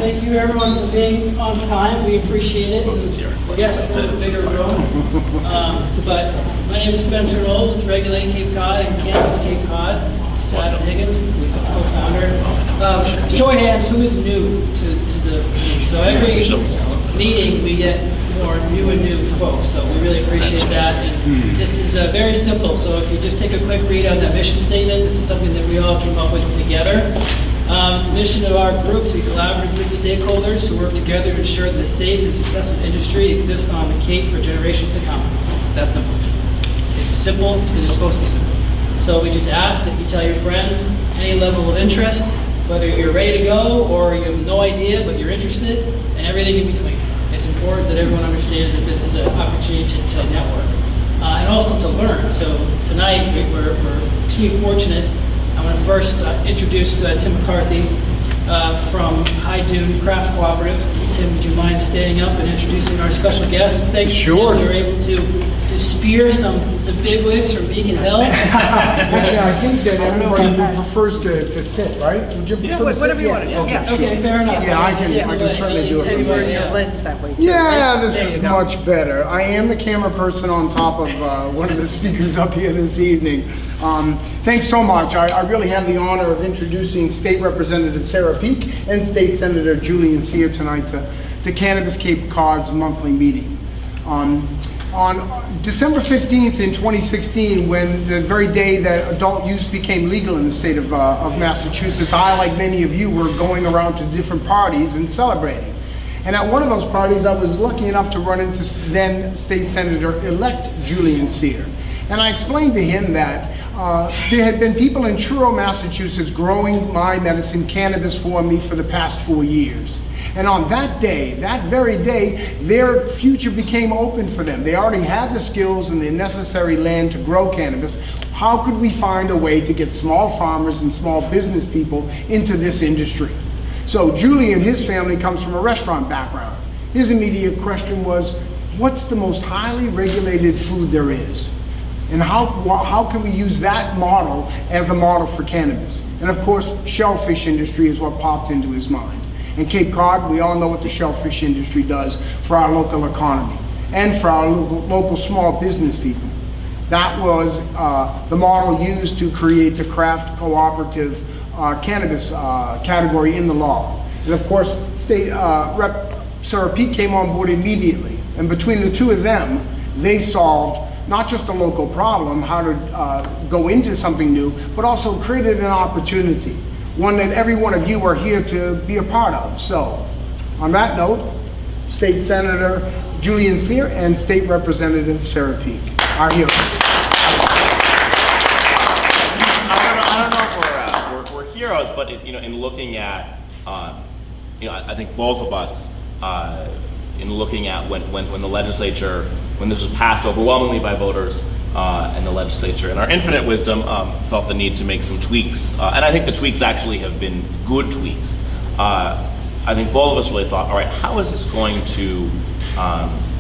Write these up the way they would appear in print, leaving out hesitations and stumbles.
thank you everyone for being on time. We appreciate it. Yes, we're in a bigger room. But my name is Spencer Knoll with Regulate Cape Cod and Cannabis Cape Cod. Scott Higgins, the co-founder. Show of hands, who is new to the meeting? So every meeting we get more new and new folks, so we really appreciate that. And this is very simple, so if you just take a quick read on that mission statement, this is something that we all came up with together. It's the mission of our group to be collaborative group of stakeholders who work together to ensure that a safe and successful industry exists on the Cape for generations to come. It's that simple. It's simple because it's supposed to be simple. So we just ask that you tell your friends any level of interest, whether you're ready to go or you have no idea but you're interested, and everything in between. It's important that everyone understands that this is an opportunity to network and also to learn. So tonight we're extremely fortunate. I'm going to first introduce Tim McCarthy from High Dune Craft Cooperative. Tim, would you mind standing up and introducing our special guest? Thanks, sure. Tim. You're able to spear some bigwigs from Beacon Hill. Actually, I think that everybody prefers to sit, right? Would you prefer to sit? Whatever you want to do. Okay, Yeah. Okay, fair enough. Yeah, I can certainly do it from Your there. lens that way too. Yeah, right? this There is you go. much better. I am the camera person on top of one of the speakers up here this evening. Thanks so much. I really have the honor of introducing State Representative Cyr and Peake and State Senator Julian Cyr tonight to Cannabis Cape Cods monthly meeting. On December 15th in 2016, when the very day that adult use became legal in the state of Massachusetts, I, like many of you, were going around to different parties and celebrating. And at one of those parties, I was lucky enough to run into then State Senator-elect Julian Cyr. And I explained to him that there had been people in Truro, Massachusetts growing my medicine, cannabis, for me for the past 4 years. And on that day, that very day, their future became open for them. They already had the skills and the necessary land to grow cannabis. How could we find a way to get small farmers and small business people into this industry? So Julie and his family comes from a restaurant background. His immediate question was, what's the most highly regulated food there is? And how can we use that model as a model for cannabis? And of course, shellfish industry is what popped into his mind. In Cape Cod, we all know what the shellfish industry does for our local economy and for our local small business people. That was the model used to create the Craft Cooperative cannabis category in the law. And of course, State Rep. Cyr and Peake came on board immediately. And between the two of them, they solved not just a local problem, how to go into something new, but also created an opportunity, one that every one of you are here to be a part of. So, on that note, State Senator Julian Cyr and State Representative Cyr and Peake, our heroes. I don't know if we're heroes, but in looking at, I think both of us, in looking at when the legislature, when this was passed overwhelmingly by voters and the legislature, in our infinite wisdom, felt the need to make some tweaks. And I think the tweaks actually have been good tweaks. I think both of us really thought, all right, how is this going to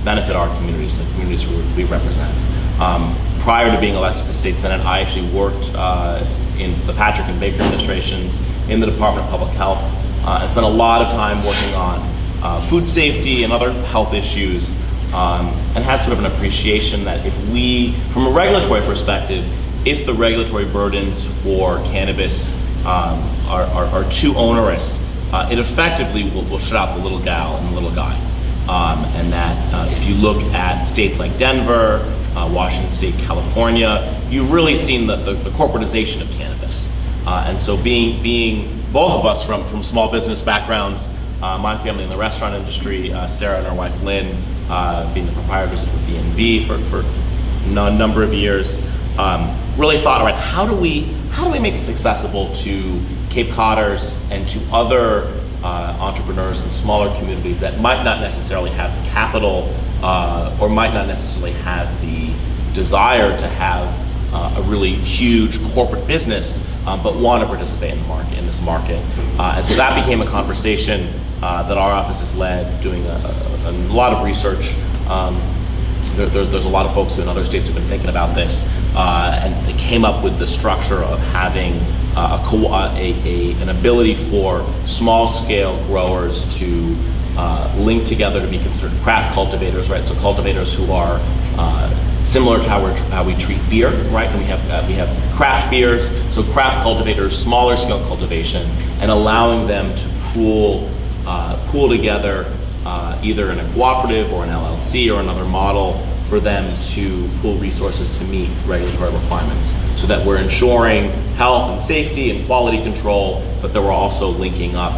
benefit our communities, the communities we represent? Prior to being elected to State Senate, I actually worked in the Patrick and Baker administrations in the Department of Public Health and spent a lot of time working on food safety and other health issues, and had sort of an appreciation that if we, from a regulatory perspective, if the regulatory burdens for cannabis are too onerous, it effectively will shut out the little gal and the little guy. And that if you look at states like Denver, Washington State, California, you've really seen the corporatization of cannabis. And so being both of us from small business backgrounds, my family in the restaurant industry, Sarah and her wife Lynn being the proprietors of the DNB for a number of years, really thought, all right, how do we make this accessible to Cape Codders and to other entrepreneurs in smaller communities that might not necessarily have the capital or might not necessarily have the desire to have a really huge corporate business, but want to participate in this market. And so that became a conversation that our office has led, doing a lot of research. There's a lot of folks in other states who've been thinking about this, and they came up with the structure of having an ability for small-scale growers to link together to be considered craft cultivators, right? So cultivators who are similar to how we treat beer, right? And we have craft beers, so craft cultivators, smaller scale cultivation, and allowing them to pool together either in a cooperative or an LLC or another model for them to pool resources to meet regulatory requirements, so that we're ensuring health and safety and quality control, but that we're also linking up,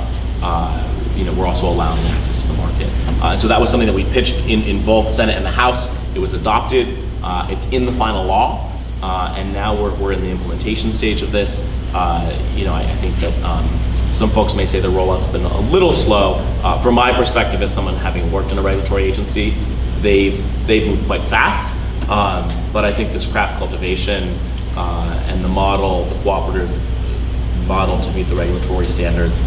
we're also allowing access to the market. And so that was something that we pitched in both Senate and the House. It was adopted. It's in the final law, and now we're in the implementation stage of this. I think that some folks may say the rollout's been a little slow. From my perspective, as someone having worked in a regulatory agency, they've moved quite fast. But I think this craft cultivation and the model, the cooperative model to meet the regulatory standards,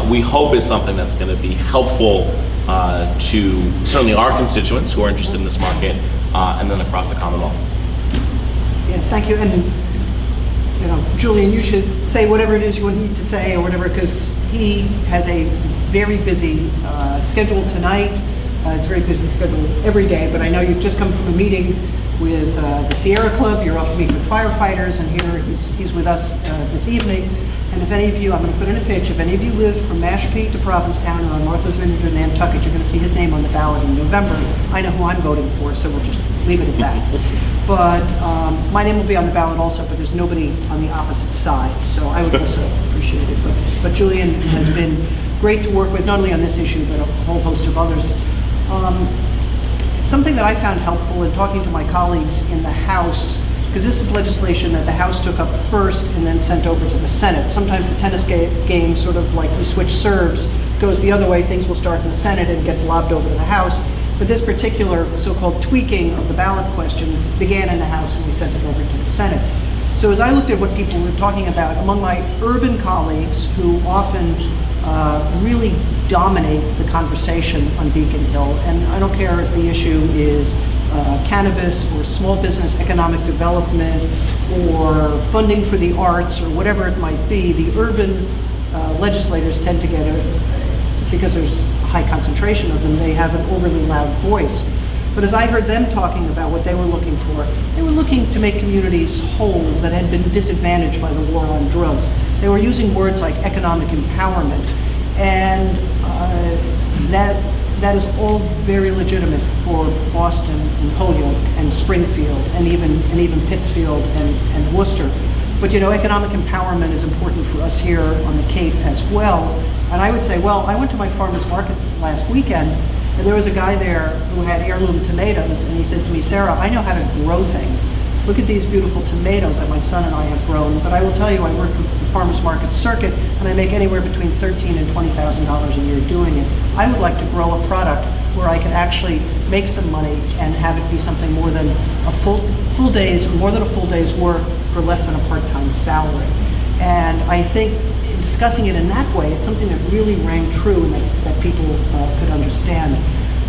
we hope is something that's going to be helpful to certainly our constituents who are interested in this market, and then across the Commonwealth. Yeah, thank you. And Julian, you should say whatever it is you need to say or whatever, because he has a very busy schedule tonight. It's a very busy schedule every day, but I know you've just come from a meeting with the Sierra Club. You're off to meet with firefighters, and here he's with us this evening. And if any of you, I'm going to put in a pitch, if any of you live from Mashpee to Provincetown or on Martha's Vineyard or Nantucket, you're going to see his name on the ballot in November. I know who I'm voting for, so we'll just leave it at that. But my name will be on the ballot also, but there's nobody on the opposite side, so I would also appreciate it. But Julian has been great to work with, not only on this issue, but a whole host of others. Something that I found helpful in talking to my colleagues in the House, because this is legislation that the House took up first and then sent over to the Senate. Sometimes the tennis game, sort of like we switch serves, goes the other way. Things will start in the Senate and gets lobbed over to the House. But this particular so-called tweaking of the ballot question began in the House and we sent it over to the Senate. So as I looked at what people were talking about, among my urban colleagues who often really dominate the conversation on Beacon Hill, and I don't care if the issue is cannabis or small business economic development or funding for the arts or whatever it might be, the urban legislators tend to get because there's a high concentration of them, they have an overly loud voice. But as I heard them talking about what they were looking for, they were looking to make communities whole that had been disadvantaged by the war on drugs. They were using words like economic empowerment, and that is all very legitimate for Boston and Holyoke and Springfield and even Pittsfield and Worcester. But economic empowerment is important for us here on the Cape as well. And I would say, well, I went to my farmer's market last weekend, and there was a guy there who had heirloom tomatoes, and he said to me, Sarah, I know how to grow things. Look at these beautiful tomatoes that my son and I have grown, but I will tell you, I work the farmer's market circuit, and I make anywhere between $13,000 and $20,000 a year doing it. I would like to grow a product where I could actually make some money and have it be something more than a full day's work for less than a part-time salary. And I think discussing it in that way, it's something that really rang true and that people could understand.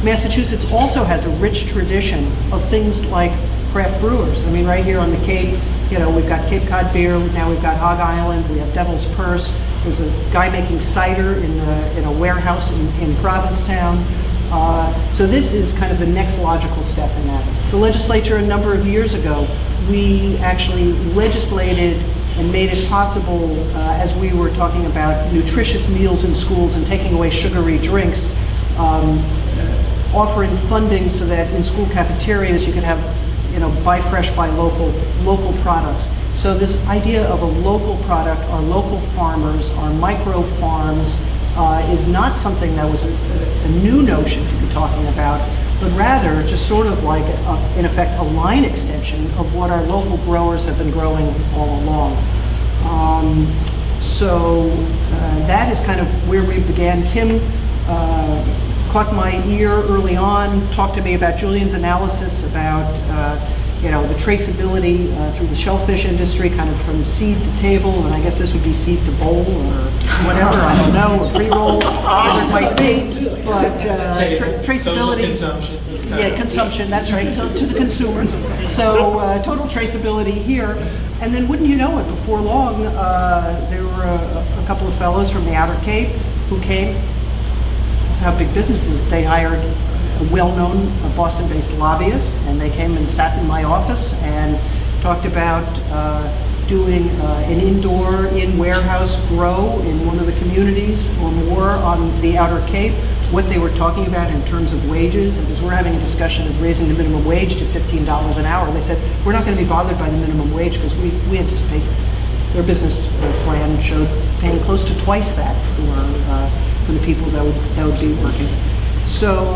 Massachusetts also has a rich tradition of things like craft brewers. I mean, right here on the Cape, we've got Cape Cod beer, now we've got Hog Island, we have Devil's Purse. There's a guy making cider in a warehouse in Provincetown. So this is kind of the next logical step in that. The legislature a number of years ago, we actually legislated and made it possible, as we were talking about nutritious meals in schools and taking away sugary drinks, offering funding so that in school cafeterias you could have, buy fresh, buy local products. So this idea of a local product, our local farmers, our micro farms, is not something that was a new notion to be talking about, but rather just sort of like, in effect, a line extension of what our local growers have been growing all along. So that is kind of where we began. Tim caught my ear early on, talked to me about Julian's analysis about you know, the traceability through the shellfish industry, kind of from seed to table, and I guess this would be seed to bowl or whatever, I don't know, or pre-roll, whatever it might be. But traceability, yeah, consumption, that's right, to the consumer. So total traceability here. And then wouldn't you know it, before long, there were a couple of fellows from the Outer Cape who came. This is how big business is. They hired a well-known Boston-based lobbyist, and they came and sat in my office and talked about doing an indoor, in-warehouse grow in one of the communities or more on the Outer Cape, what they were talking about in terms of wages. Because we're having a discussion of raising the minimum wage to $15 an hour. They said, we're not going to be bothered by the minimum wage because we anticipate their business plan showed paying close to twice that for the people that would be working. So,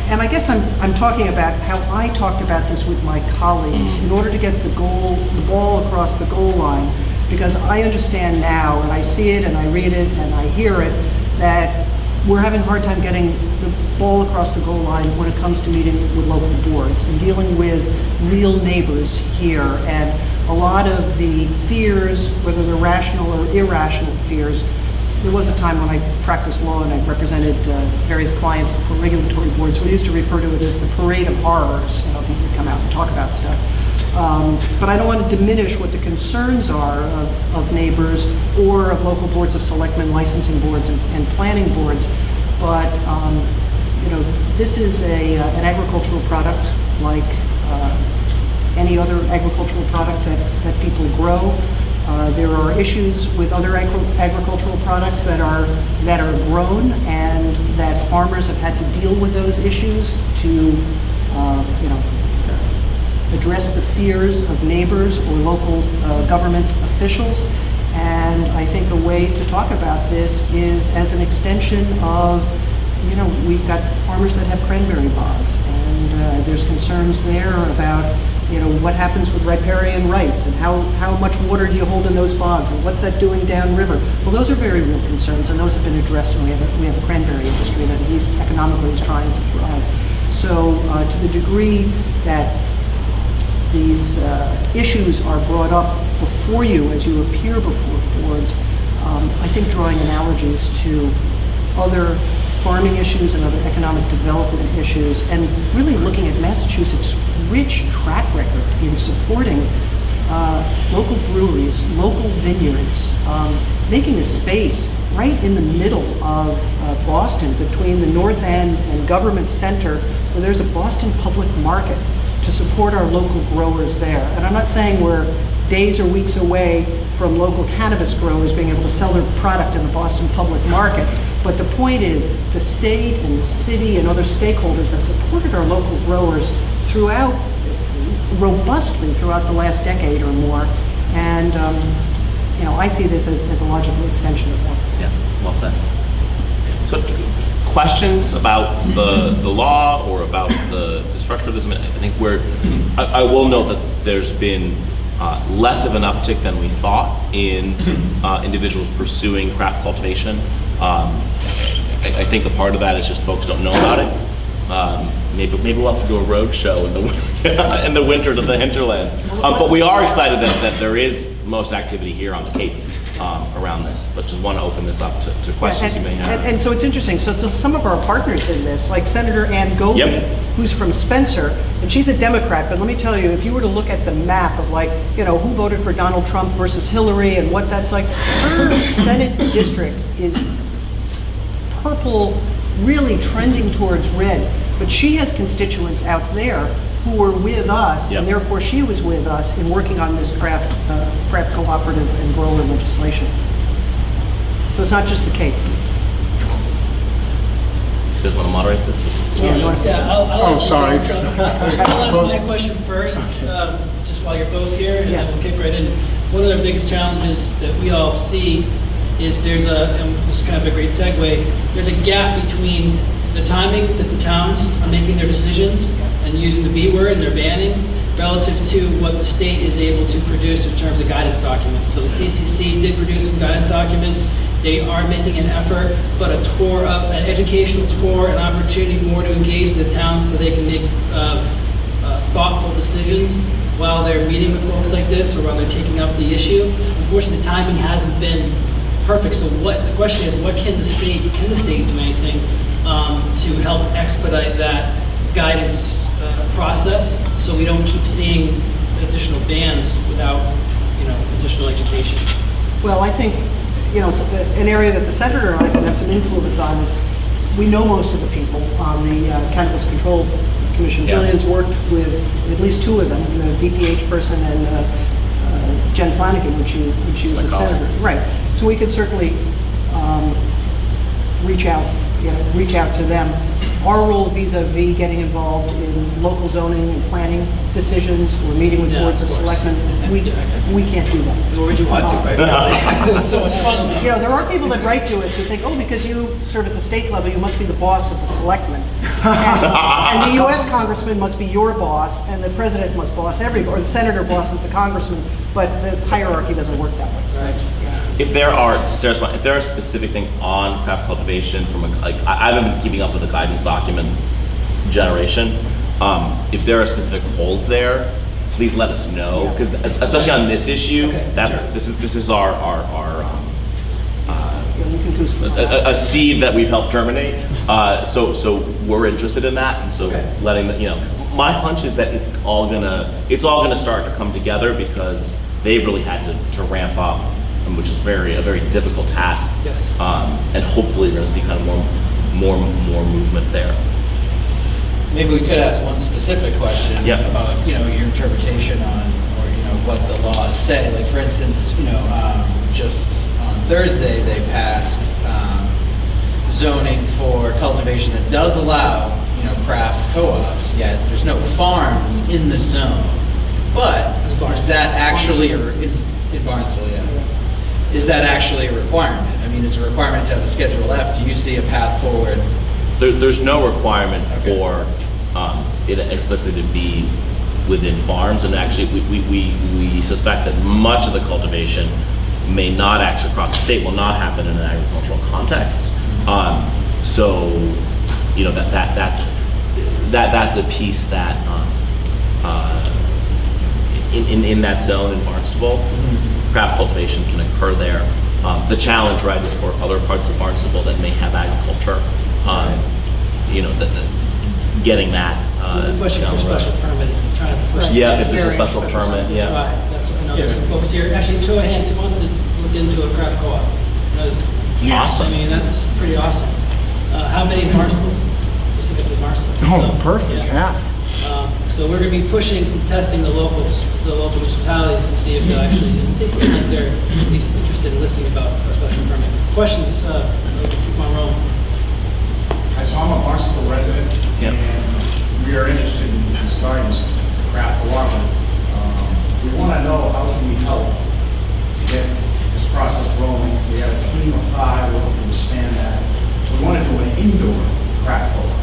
and I guess I'm talking about how I talked about this with my colleagues in order to get the ball across the goal line, because I understand now, and I see it, and I read it, and I hear it, that we're having a hard time getting the ball across the goal line when it comes to meeting with local boards and dealing with real neighbors here. And a lot of the fears, whether they're rational or irrational fears, there was a time when I practiced law and I represented various clients before regulatory boards. We used to refer to it as the parade of horrors. You know, people would come out and talk about stuff. But I don't want to diminish what the concerns are of neighbors or of local boards of selectmen, licensing boards, and planning boards. But you know, this is an agricultural product like any other agricultural product that people grow. There are issues with other agricultural products that are grown, and that farmers have had to deal with those issues to, you know, address the fears of neighbors or local government officials. And I think a way to talk about this is as an extension of, you know, we've got farmers that have cranberry bogs, and there's concerns there about, you know, what happens with riparian rights and how much water do you hold in those bogs and what's that doing downriver? Well, those are very real concerns, and those have been addressed, and we have a cranberry industry that at least economically is trying to thrive. So to the degree that these issues are brought up before you as you appear before boards, I think drawing analogies to other farming issues and other economic development issues, and really looking at Massachusetts' rich track record in supporting local breweries, local vineyards, making a space right in the middle of Boston, between the North End and Government Center, where there's a Boston public market to support our local growers there. And I'm not saying we're days or weeks away from local cannabis growers being able to sell their product in the Boston public market, but the point is the state and the city and other stakeholders have supported our local growers robustly throughout the last decade or more. And you know, I see this as a logical extension of that. Yeah, well said. So questions about the law or about the structure of this? I think I will note that there's been less of an uptick than we thought in individuals pursuing craft cultivation. I think a part of that is just folks don't know about it. Maybe we'll have to do a road show in the winter to the hinterlands. But we are excited that there is most activity here on the Cape around this. But just want to open this up to questions you may have. And so it's interesting. So some of our partners in this, like Senator Ann Goldman, who's from Spencer, and she's a Democrat. But let me tell you, if you were to look at the map of, like, you know, who voted for Donald Trump versus Hillary and what that's like, her Senate district is purple, really trending towards red. But she has constituents out there who were with us, and therefore she was with us in working on this craft cooperative and grower legislation. So it's not just the Cape. You guys want to moderate this? I'll sorry. I'll ask my question first, just while you're both here, and then we'll kick right in. One of the biggest challenges that we all see is and this is kind of a great segue, there's a gap between the timing that the towns are making their decisions and using the B word and they're banning relative to what the state is able to produce in terms of guidance documents. So the CCC did produce some guidance documents. They are making an effort, but an educational tour, an opportunity more to engage the towns so they can make thoughtful decisions while they're meeting with folks like this or while they're taking up the issue. Unfortunately, the timing hasn't been perfect. So the question is, what can the state do anything to help expedite that guidance process so we don't keep seeing additional bans without, additional education? Well, I think, an area that the senator and I can have some influence on is we know most of the people on the Cannabis Control Commission. Yeah. Julian's worked with at least two of them, the DPH person and Jen Flanagan when she was a senator. Right. So we could certainly reach out to them. Our role vis-a-vis getting involved in local zoning and planning decisions, or meeting with boards of selectmen, we can't do that. Nor would you want to, quite frankly. It's so much fun. There are people that write to us who think, oh, because you serve at the state level, you must be the boss of the selectmen. And the US congressman must be your boss, and the president must boss everybody, or the senator bosses the congressman, but the hierarchy doesn't work that way. So, If there are specific things on craft cultivation from I haven't been keeping up with the guidance document generation. If there are specific holes there, please let us know, because especially on this issue, this is our a seed that we've helped germinate. So we're interested in that, and so letting my hunch is that it's all gonna start to come together, because they've really had to ramp up, which is a very difficult task. Yes. And hopefully we're going to see kind of more movement there. Maybe we could ask one specific question about your interpretation on, or what the laws say. Like, for instance, just on Thursday they passed zoning for cultivation that does allow craft co-ops. Yet there's no farms in the zone. But is that actually in Barnstable? Yeah. Is that actually a requirement? I mean, it's a requirement to have a Schedule F. Do you see a path forward? There's no requirement for it explicitly to be within farms, and actually we suspect that much of the cultivation may not actually across the state will not happen in an agricultural context. So that's a piece that in that zone in Barnstable. Craft cultivation can occur there. The challenge, right, is for other parts of Barnstable that may have agriculture. Getting that. Pushing for special permit, trying to push. Yeah, if there's a special permit, That's right. That's what I know. There's some folks here. Actually, show of hands, who wants to look into a craft co-op? Yes. I mean, that's pretty awesome. How many in Barnstable? Specifically Barnstable. Oh, perfect, half. So we're going to be pushing to testing the local municipalities to see if they seem like they're at least interested in listening about a special permit. Questions? Keep on rolling. So I'm a Barnstable resident, and we are interested in starting this craft cooperative. We want to know how can we help to get this process rolling. We have a team of 5, we're looking to expand that. We want to do an indoor craft cooperative.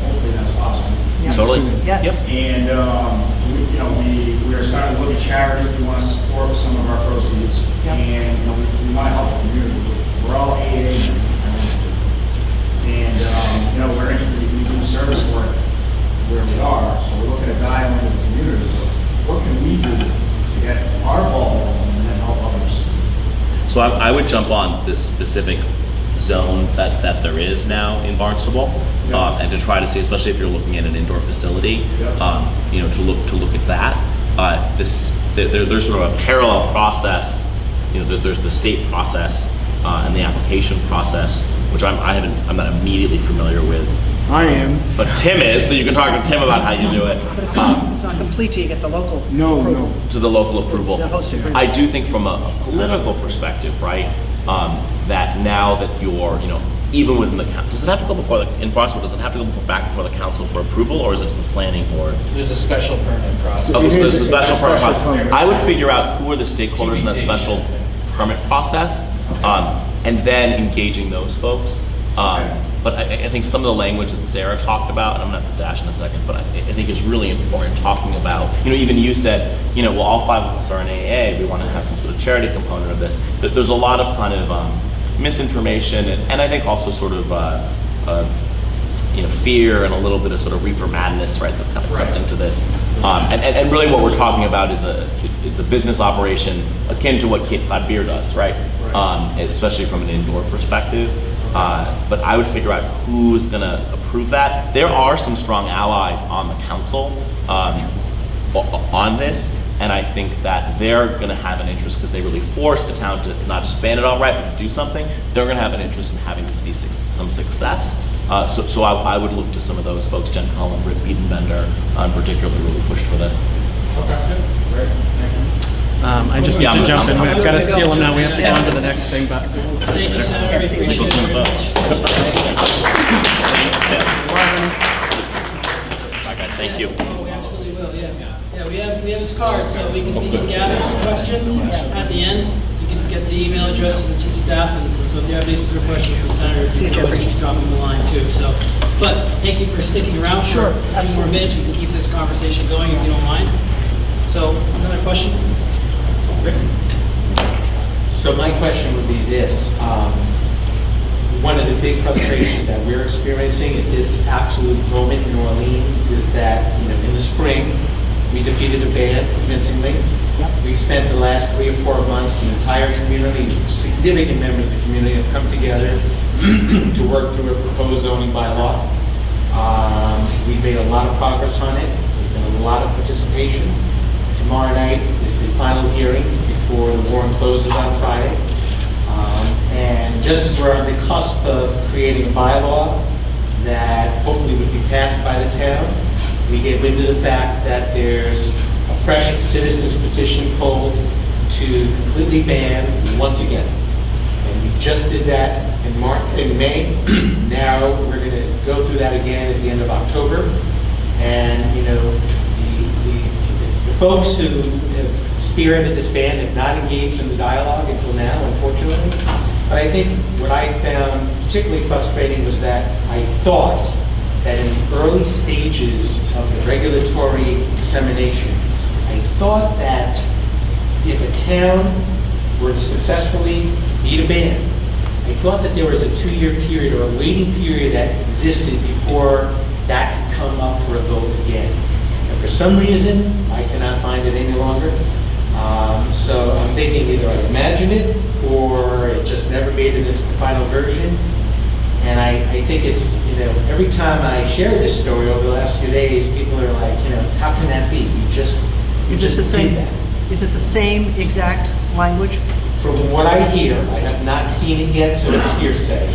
Hopefully that's possible. Yep. Totally. Yes. Yep. And we are starting to look at charities. We want to support some of our proceeds, and we want to help the community. We're all AA, and we're we do service work where we are. So we're looking at dialing with the community. So what can we do to get our ball rolling and then help others? So I would jump on this specific zone that there is now in Barnstable, and to try to see, especially if you're looking at an indoor facility, to look at that. There's sort of a parallel process. There's the state process and the application process, which I'm not immediately familiar with. I am. But Tim is, so you can talk to Tim about how you do it. But it's not complete till you get the local approval. To the local approval. The host agreement. I do think from a political perspective, right, that now that you're, even within the council, does it have to go before in Barnstable, does it have to go back before the council for approval, or is it to the planning board? There's a special permit process. Oh, there's a special permit process. permit. I would figure out who are the stakeholders in that special permit process, and then engaging those folks. But I think some of the language that Sarah talked about, and I'm going to have to dash in a second, but I think it's really important talking about, even you said, well, all 5 of us are in AA, we want to have some sort of charity component of this. But there's a lot of kind of misinformation, and I think also sort of fear and a little bit of sort of reefer madness, right? That's kind of crept into this. And really what we're talking about is a business operation akin to what Cape Cod beer does, right? Especially from an indoor perspective. But I would figure out who's gonna approve that. There are some strong allies on the council on this, and I think that they're gonna have an interest because they really forced the town to not just ban it outright, but to do something. They're gonna have an interest in having this be some success. So I would look to some of those folks, Jen Cullen, Rick Biedenbender, particularly really pushed for this. Okay, great, thank you. I just need to jump in. I've got to steal them now. We have to go on to the next thing, but. Thank you, Senator. I appreciate it very much. Bye, guys. Thank you. Oh, we absolutely will, yeah. Yeah, we have his card, so we can gather some questions at the end. You can get the email address of the chief of staff, and so if you have any specific questions for the senator, you can always just drop him a line too. So, but thank you for sticking around for a few more minutes. We can keep this conversation going if you don't mind. So, another question? Rick? So my question would be this. One of the big frustrations that we're experiencing at this absolute moment in Orleans is that, in the spring, we defeated a ban convincingly. Yep. We spent the last 3 or 4 months, the entire community, significant members of the community have come together to work through a proposed zoning bylaw. We've made a lot of progress on it. There's been a lot of participation. Tomorrow night is the final hearing before the warrant closes on Friday. And just as we're on the cusp of creating a bylaw that hopefully would be passed by the town, we get wind of the fact that there's a fresh citizens petition pulled to completely ban once again. And we just did that in May. Now we're going to go through that again at the end of October. And the folks who have spearheaded this ban have not engaged in the dialogue until now, unfortunately. But I think what I found particularly frustrating was that I thought that in the early stages of the regulatory dissemination, I thought that if a town were to successfully beat a ban, I thought that there was a 2-year period or a waiting period that existed before that could come up for a vote again. And for some reason, I cannot find it any longer. So I'm thinking either I imagined it or it just never made it into the final version. And I think it's, every time I share this story over the last few days, people are like, how can that be? You just did that. Is it the same exact language? From what I hear, I have not seen it yet, so it's hearsay.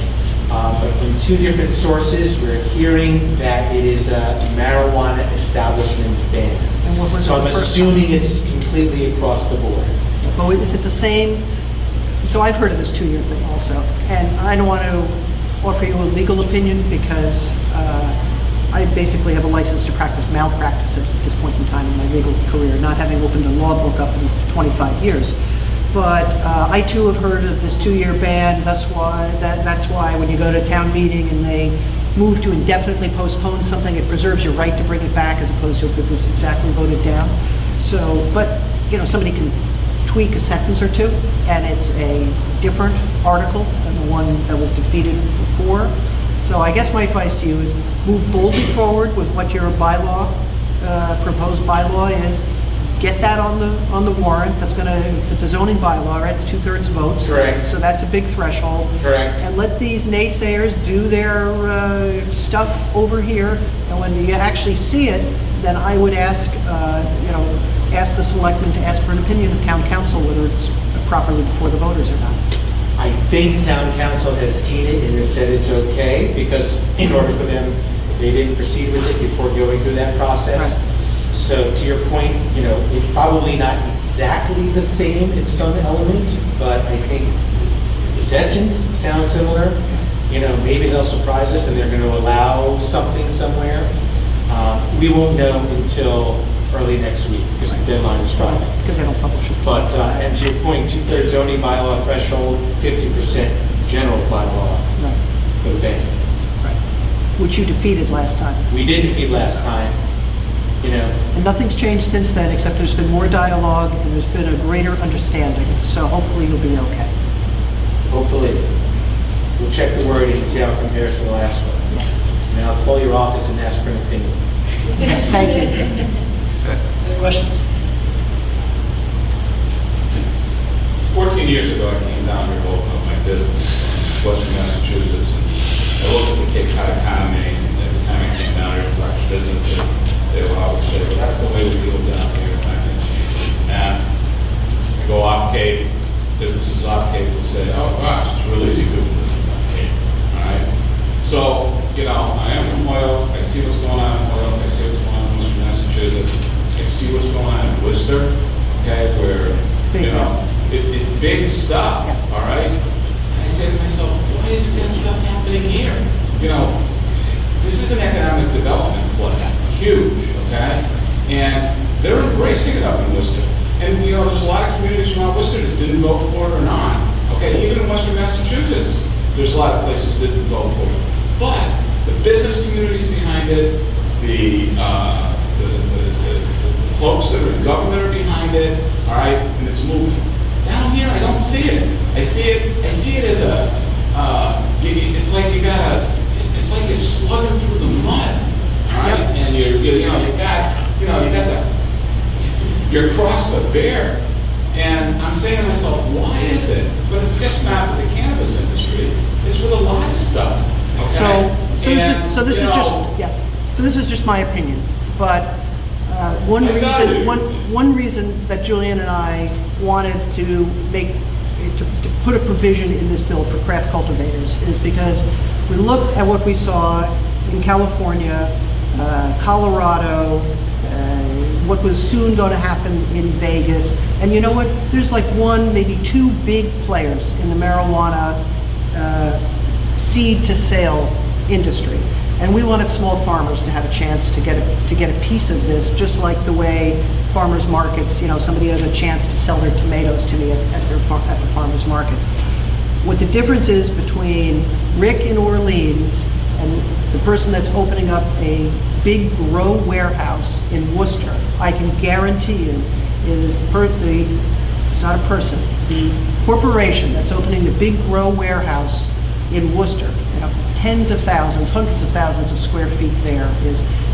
But from 2 different sources, we're hearing that it is a marijuana establishment ban. So I'm assuming it's completely across the board. Oh, is it the same? So I've heard of this 2-year thing also, and I don't want to offer you a legal opinion because I basically have a license to practice malpractice at this point in time in my legal career, not having opened a law book up in 25 years. But I too have heard of this 2-year ban. That's why when you go to town meeting and they move to indefinitely postpone something, it preserves your right to bring it back as opposed to if it was exactly voted down. So, but somebody can tweak a sentence or two, and it's a different article than the one that was defeated before. So I guess my advice to you is move boldly forward with what your bylaw, proposed bylaw is. Get that on the warrant. That's going to, if it's a zoning bylaw, right, it's 2/3 votes. Correct. So that's a big threshold. Correct. And let these naysayers do their stuff over here. And when you actually see it, then I would ask, ask the selectmen to ask for an opinion of town council whether it's properly before the voters or not. I think town council has seen it and has said it's okay because in order for them, they didn't proceed with it before going through that process. Right. So to your point, it's probably not exactly the same in some elements, but I think its essence sounds similar. Maybe they'll surprise us and they're going to allow something somewhere. We won't know until early next week because the deadline is Friday. Because they don't publish it. But, and to your point, 2/3 zoning bylaw threshold, 50% general bylaw for the ban. Right. Which you defeated last time. We did defeat last time. And nothing's changed since then, except there's been more dialogue and there's been a greater understanding. So hopefully you'll be okay. Hopefully. We'll check the wording and see how it compares to the last one. and I'll call your office and ask for an opinion. Thank you. Any questions? 14 years ago, I came down here to open up my business in Western Massachusetts. And I looked at the Cape Cod economy, and every time I came down here to talk to businesses, they would always say, well, that's the way we deal down here, and I can change this and that. I go off Cape, businesses off Cape would say, oh gosh, it's really easy doing business on Cape, all right? So, you know, I am from Hoyle, I see what's going on in Hoyle, I see what's going on in Western Massachusetts, I see what's going on in Worcester, okay, where, you know, it's big stuff, all right? And I say to myself, why isn't that stuff happening here? You know, this is an economic development play, huge, okay? And they're embracing it up in Worcester. And, you know, there's a lot of communities around Worcester that didn't vote for it or not, okay? Even in Western Massachusetts, there's a lot of places that didn't vote for it. But the business communities behind it, the folks that are in government are behind it, all right, and it's moving. Down here, I don't see it. I see it as a, it's like it's like you're slugging through the mud, all right? And you're across the bear. And I'm saying to myself, why is it? But it's just not with the cannabis industry. It's with a lot of stuff. Okay? So this is just my opinion, but one reason that Julian and I wanted to put a provision in this bill for craft cultivators is because we looked at what we saw in California, Colorado, what was soon going to happen in Vegas, and you know what? There's like one, maybe two big players in the marijuana seed to sale industry. And we wanted small farmers to have a chance to get a piece of this, just like the way farmers markets, you know, somebody has a chance to sell their tomatoes to me at the farmers market. What the difference is between Rick in Orleans and the person that's opening up a big grow warehouse in Worcester, I can guarantee you, is it's not a person, the corporation that's opening the big grow warehouse in Worcester, you know, tens of thousands, hundreds of thousands of square feet there,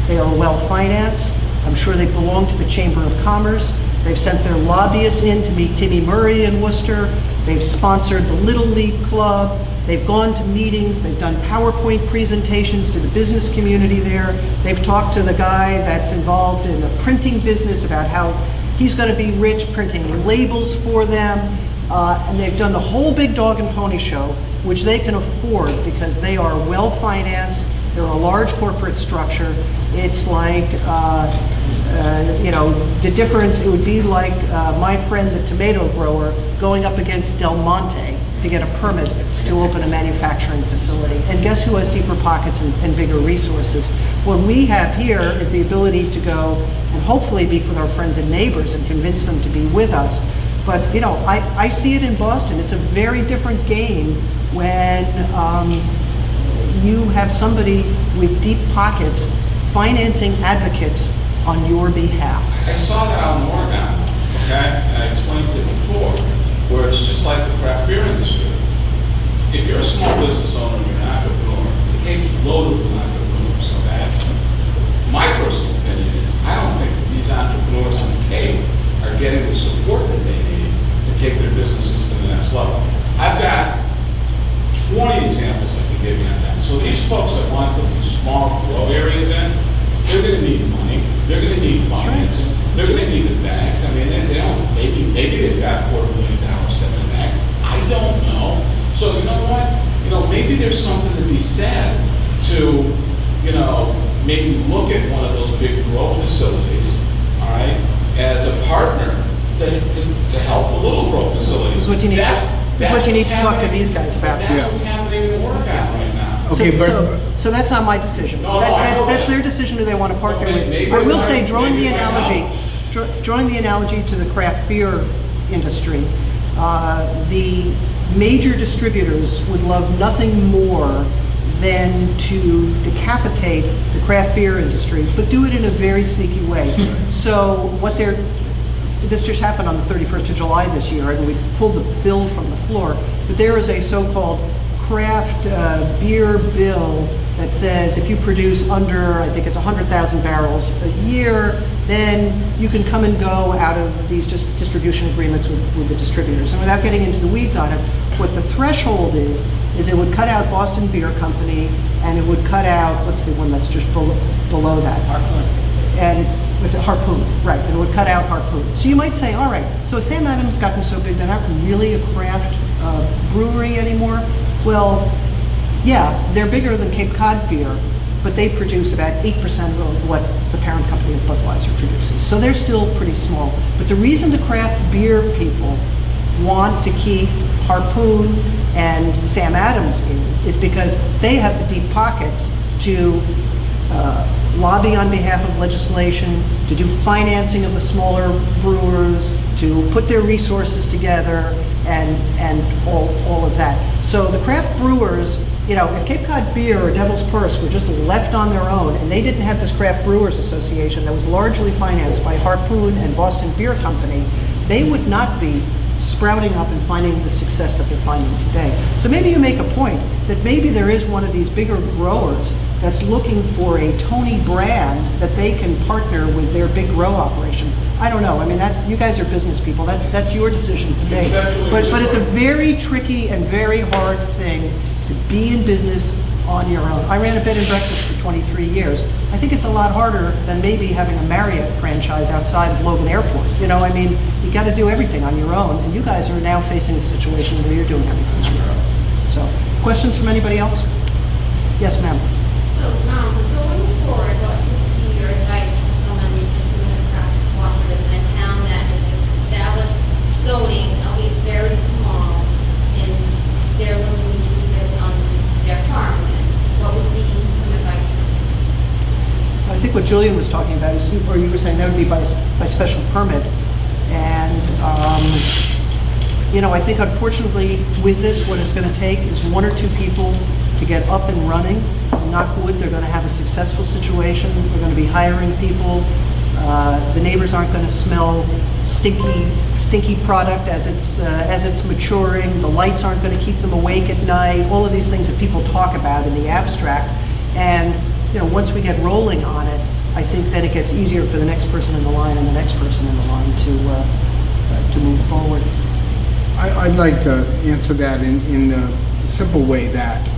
they are well financed. I'm sure they belong to the Chamber of Commerce. They've sent their lobbyists in to meet Timmy Murray in Worcester. They've sponsored the Little League Club. They've gone to meetings. They've done PowerPoint presentations to the business community there. They've talked to the guy that's involved in the printing business about how he's going to be rich printing labels for them. And they've done the whole big dog and pony show, which they can afford because they are well financed. They're a large corporate structure. It's like, you know, the difference, it would be like my friend, the tomato grower, going up against Del Monte to get a permit to open a manufacturing facility. And guess who has deeper pockets and bigger resources? What we have here is the ability to go and hopefully meet with our friends and neighbors and convince them to be with us. But, you know, I see it in Boston. It's a very different game when you have somebody with deep pockets financing advocates on your behalf. I saw that out in Oregon, okay? And I explained it before, where it's just like the craft beer industry. If you're a small business owner and you're an entrepreneur, the Cape's loaded with entrepreneurs, okay? My personal opinion is, I don't think that these entrepreneurs on the Cape are getting the support that they need to take their businesses to the next level. I've got 20 examples I can give you on that. So these folks that want to put these small grow areas in, they're going to need money, they're going to need financing, they're going to need the banks. I mean, they don't, maybe they've got $250,000 set in the bank. I don't know. So you know what? You know, maybe there's something to be said to, you know, maybe look at one of those big grow facilities, all right, as a partner to help the little grow facilities. This is what you need. This is what you need to talk to these guys about. That's what's happening in Oregon right now. Okay, so that's not my decision. No, that's their decision who they want to partner with. I will say, drawing the analogy to the craft beer industry, the major distributors would love nothing more than to decapitate the craft beer industry, but do it in a very sneaky way. So this just happened on the 31st of July this year, and we pulled the bill from the floor, but there is a so-called craft beer bill that says if you produce under, I think it's 100,000 barrels a year, then you can come and go out of these just distribution agreements with the distributors. And without getting into the weeds on it, what the threshold is it would cut out Boston Beer Company, and it would cut out, what's the one that's just below that? Harpoon. And was it Harpoon? Right, and it would cut out Harpoon. So you might say, all right, so Sam Adams gotten so big they're not really a craft brewery anymore. Well, yeah, they're bigger than Cape Cod beer, but they produce about 8% of what the parent company of Budweiser produces. So they're still pretty small. But the reason the craft beer people want to keep Harpoon and Sam Adams in is because they have the deep pockets to lobby on behalf of legislation, to do financing of the smaller brewers, to put their resources together, and all of that. So the craft brewers, you know, if Cape Cod Beer or Devil's Purse were just left on their own and they didn't have this Craft Brewers Association that was largely financed by Harpoon and Boston Beer Company, they would not be sprouting up and finding the success that they're finding today. So maybe you make a point that maybe there is one of these bigger growers that's looking for a Tony brand that they can partner with their big grow operation. I don't know. I mean, that you guys are business people. That's your decision to make. But it's a very tricky and very hard thing to be in business on your own. I ran a bed and breakfast for 23 years. I think it's a lot harder than maybe having a Marriott franchise outside of Logan Airport. You know, I mean, you got to do everything on your own, and you guys are now facing a situation where you're doing everything on your own. So, questions from anybody else? Yes, ma'am. So, going forward, what would be your advice for someone interested in a craft cooperative in a town that has just established zoning, albeit very small, and they're looking to do this on their farm? What would be some advice for them? I think what Julian was talking about is, or you were saying that would be by special permit. And, you know, I think unfortunately with this, what it's going to take is one or two people to get up and running. Knock wood, they're going to have a successful situation. They're going to be hiring people. The neighbors aren't going to smell stinky product as it's maturing. The lights aren't going to keep them awake at night. All of these things that people talk about in the abstract. And you know, once we get rolling on it, I think then it gets easier for the next person in the line and the next person in the line to move forward. I'd like to answer that in a simple way that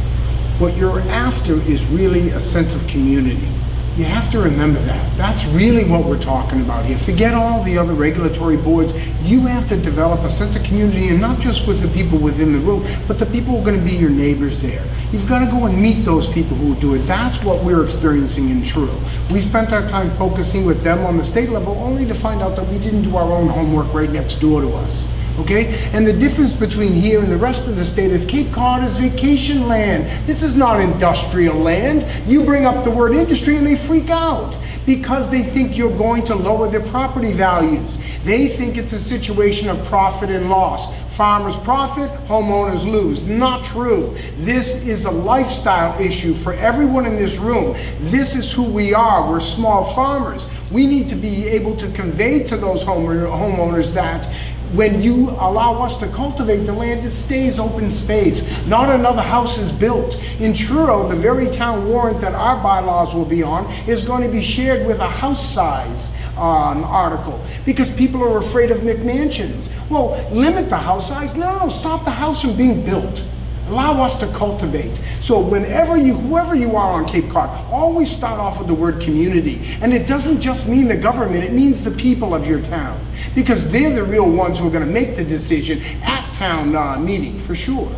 what you're after is really a sense of community. You have to remember that. That's really what we're talking about here. Forget all the other regulatory boards. You have to develop a sense of community, and not just with the people within the room, but the people who are going to be your neighbors there. You've got to go and meet those people who do it. That's what we're experiencing in Truro. We spent our time focusing with them on the state level only to find out that we didn't do our own homework right next door to us. Okay? And the difference between here and the rest of the state is Cape Cod is vacation land. This is not industrial land. You bring up the word industry and they freak out because they think you're going to lower their property values. They think it's a situation of profit and loss. Farmers profit, homeowners lose. Not true. This is a lifestyle issue for everyone in this room. This is who we are. We're small farmers. We need to be able to convey to those homeowners that when you allow us to cultivate the land, it stays open space. Not another house is built. In Truro, the very town warrant that our bylaws will be on is going to be shared with a house size article because people are afraid of McMansions. Well, limit the house size? No, stop the house from being built. Allow us to cultivate. So whoever you are on Cape Cod, always start off with the word community. And it doesn't just mean the government, it means the people of your town. Because they're the real ones who are going to make the decision at town meeting, for sure.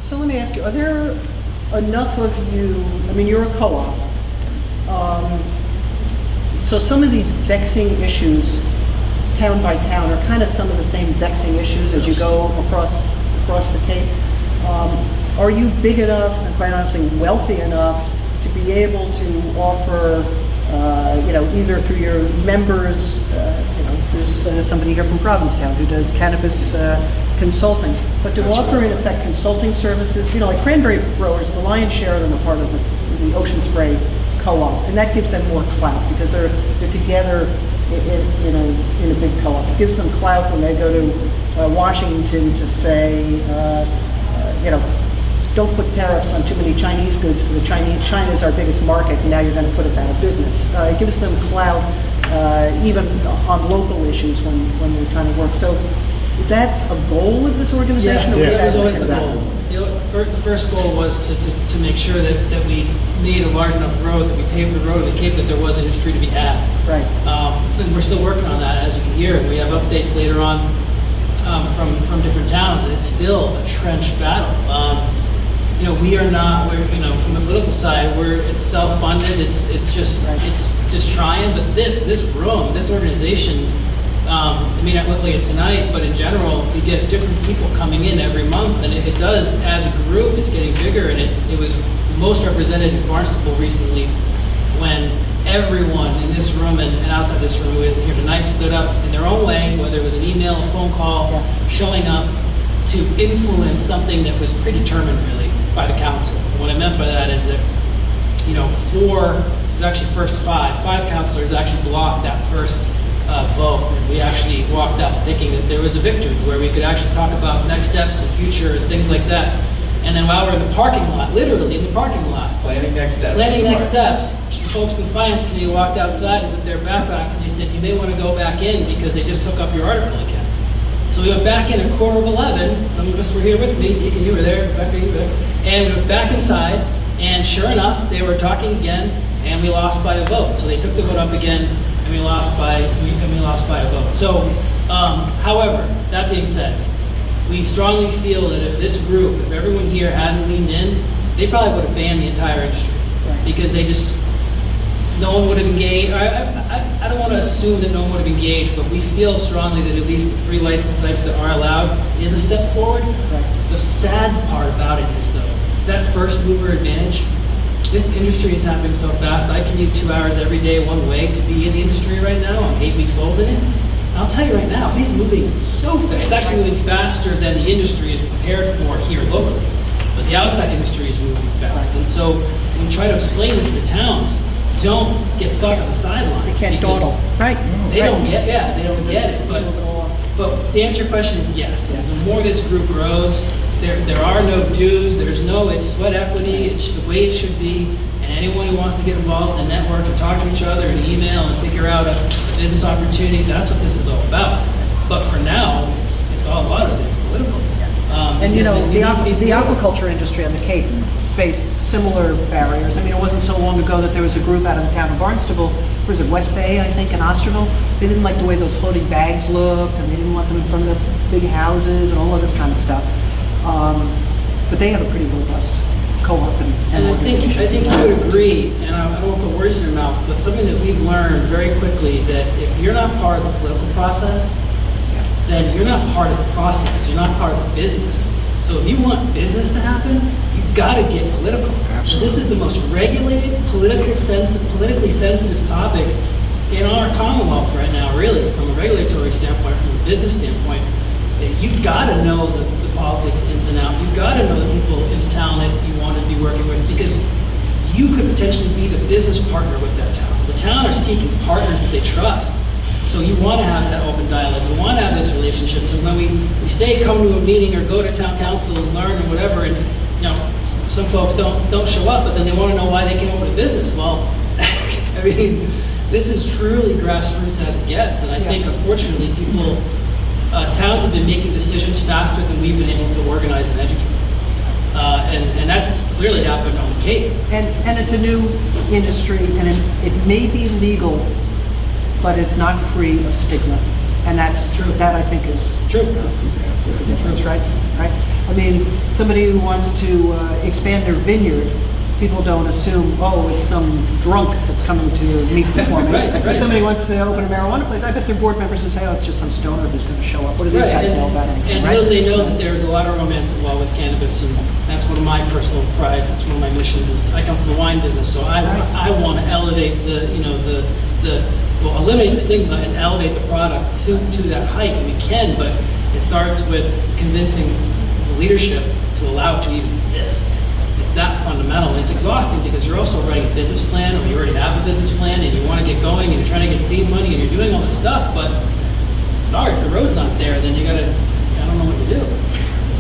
So let me ask you, are there enough of you, I mean, you're a co-op. So some of these vexing issues, town by town, are kind of some of the same vexing issues as you go across the Cape. Are you big enough and quite honestly wealthy enough to be able to offer, either through your members, there's somebody here from Provincetown who does cannabis consulting, but to offer in effect consulting services, like cranberry growers, the lion's share of them are part of the Ocean Spray co-op, and that gives them more clout because they're together in a big co-op. It gives them clout when they go to Washington to say, don't put tariffs on too many Chinese goods because China is our biggest market, and now you're going to put us out of business. It gives them clout even on local issues when they're trying to work. So is that a goal of this organization? Yeah, or that was always the exactly? goal. The first goal was to make sure that we made a large enough road, that we paved the road in the Cape, that there was industry to be had. Right. And we're still working on that, as you can hear. We have updates later on from different towns. It's still a trench battle. We are not. From the political side, it's self-funded. It's just trying. But this room, this organization. It may not look like it tonight, but in general, we get different people coming in every month, and it does, as a group, it's getting bigger, and it was most represented in Barnstable recently, when everyone in this room and outside this room who is here tonight stood up in their own way, whether it was an email, a phone call, showing up to influence something that was predetermined, really, by the council. What I meant by that is that, it was actually first five councilors actually blocked that first vote. We actually walked out thinking that there was a victory where we could actually talk about next steps and future and things like that. And then while we're in the parking lot, literally in the parking lot, Planning next steps, some folks in the finance committee walked outside with their backpacks and they said, you may want to go back in because they just took up your article again. So we went back in at 11:15. Some of us were here with me. Deacon, you were there. Rebecca, you were there. And we went back inside, and sure enough, they were talking again, and we lost by a vote. So they took the vote up again, and we lost by a vote. So, however, that being said, we strongly feel that if this group, if everyone here hadn't leaned in, they probably would have banned the entire industry, because no one would have engaged. I don't want to assume that no one would have engaged, but we feel strongly that at least the 3 license types that are allowed is a step forward. The sad part about it is, though, that first mover advantage. This industry is happening so fast. I commute 2 hours every day one way to be in the industry right now. I'm 8 weeks old in it. And I'll tell you right now, it's moving so fast. It's actually moving faster than the industry is prepared for here locally. But the outside industry is moving fast. And so when we try to explain this to towns, don't get stuck on the sidelines. They can't dawdle. Right. They don't get it. But the answer to your question is yes. The more this group grows, there are no dues, it's sweat equity, it's the way it should be, and anyone who wants to get involved and network and talk to each other and email and figure out a business opportunity, that's what this is all about. But for now, it's all about it, it's political. And the aquaculture industry on the Cape faced similar barriers. I mean, it wasn't so long ago that there was a group out of the town of Barnstable, was it West Bay, I think, in Osterville? They didn't like the way those floating bags looked, and they didn't want them in front of their big houses and all of this kind of stuff. But they have a pretty robust co-op and I think you would agree, and I don't want to put words in your mouth, but something that we've learned very quickly, that if you're not part of the political process, then you're not part of the process, you're not part of the business. So if you want business to happen, you've got to get political. Absolutely. This is the most regulated, politically sensitive topic in our Commonwealth right now, really, from a regulatory standpoint, from a business standpoint. You've got to know the politics ins and outs. You've got to know the people in the town that you want to be working with, because you could potentially be the business partner with that town. The town are seeking partners that they trust. So you want to have that open dialogue. You want to have those relationships. And when we say come to a meeting or go to town council and learn or whatever, and some folks don't show up, but then they want to know why they came up with a business. Well, I mean, this is truly grassroots as it gets. And I think, unfortunately, towns have been making decisions faster than we've been able to organize and educate. And that's clearly happened on the Cape. And it's a new industry, and it may be legal, but it's not free of stigma. And that's true. That, I think, is true. That's the difference, right? I mean, somebody who wants to expand their vineyard, people don't assume, oh, it's some drunk that's coming to meet before me. Right. Somebody wants to open a marijuana place, I bet their board members will say, oh, it's just some stoner who's going to show up. What do these guys know about anything? And little they know that there's a lot of romance involved with cannabis, and that's one of my personal pride. That's one of my missions. I come from the wine business, so I want to elevate eliminate the stigma and elevate the product to that height, and we can. But it starts with convincing the leadership to allow it to even exist. That fundamental, and it's exhausting because you're also writing a business plan, or you already have a business plan and you want to get going and you're trying to get seed money and you're doing all this stuff, but sorry, if the road's not there, then I don't know what to do.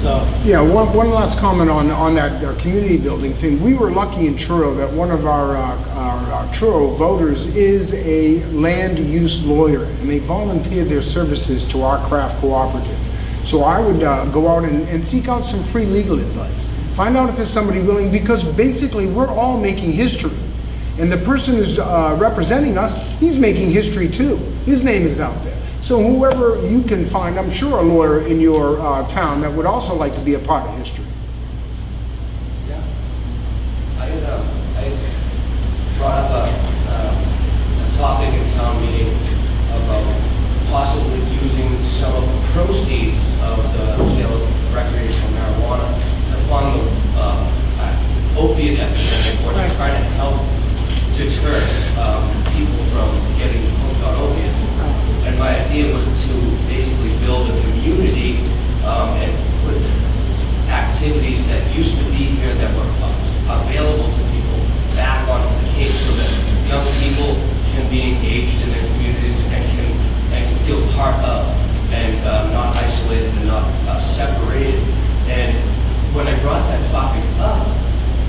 So, Yeah, one last comment on that community building thing. We were lucky in Truro that one of our Truro voters is a land use lawyer, and they volunteered their services to our Craft Cooperative. So I would go out and seek out some free legal advice. Find out if there's somebody willing, because basically we're all making history. And the person who's representing us, he's making history too. His name is out there. So whoever you can find, I'm sure a lawyer in your town that would also like to be a part of history. Yeah. I brought up a topic in town meeting about possibly using some of the proceeds of the sale of recreational marijuana to fund the opiate epidemic, or to try to help deter people from getting hooked on opiates. And my idea was to basically build a community and put activities that used to be here that were available to people back onto the Cape, so that young people can be engaged in their communities and can feel part of, and not isolated and not separated. And when I brought that topic up,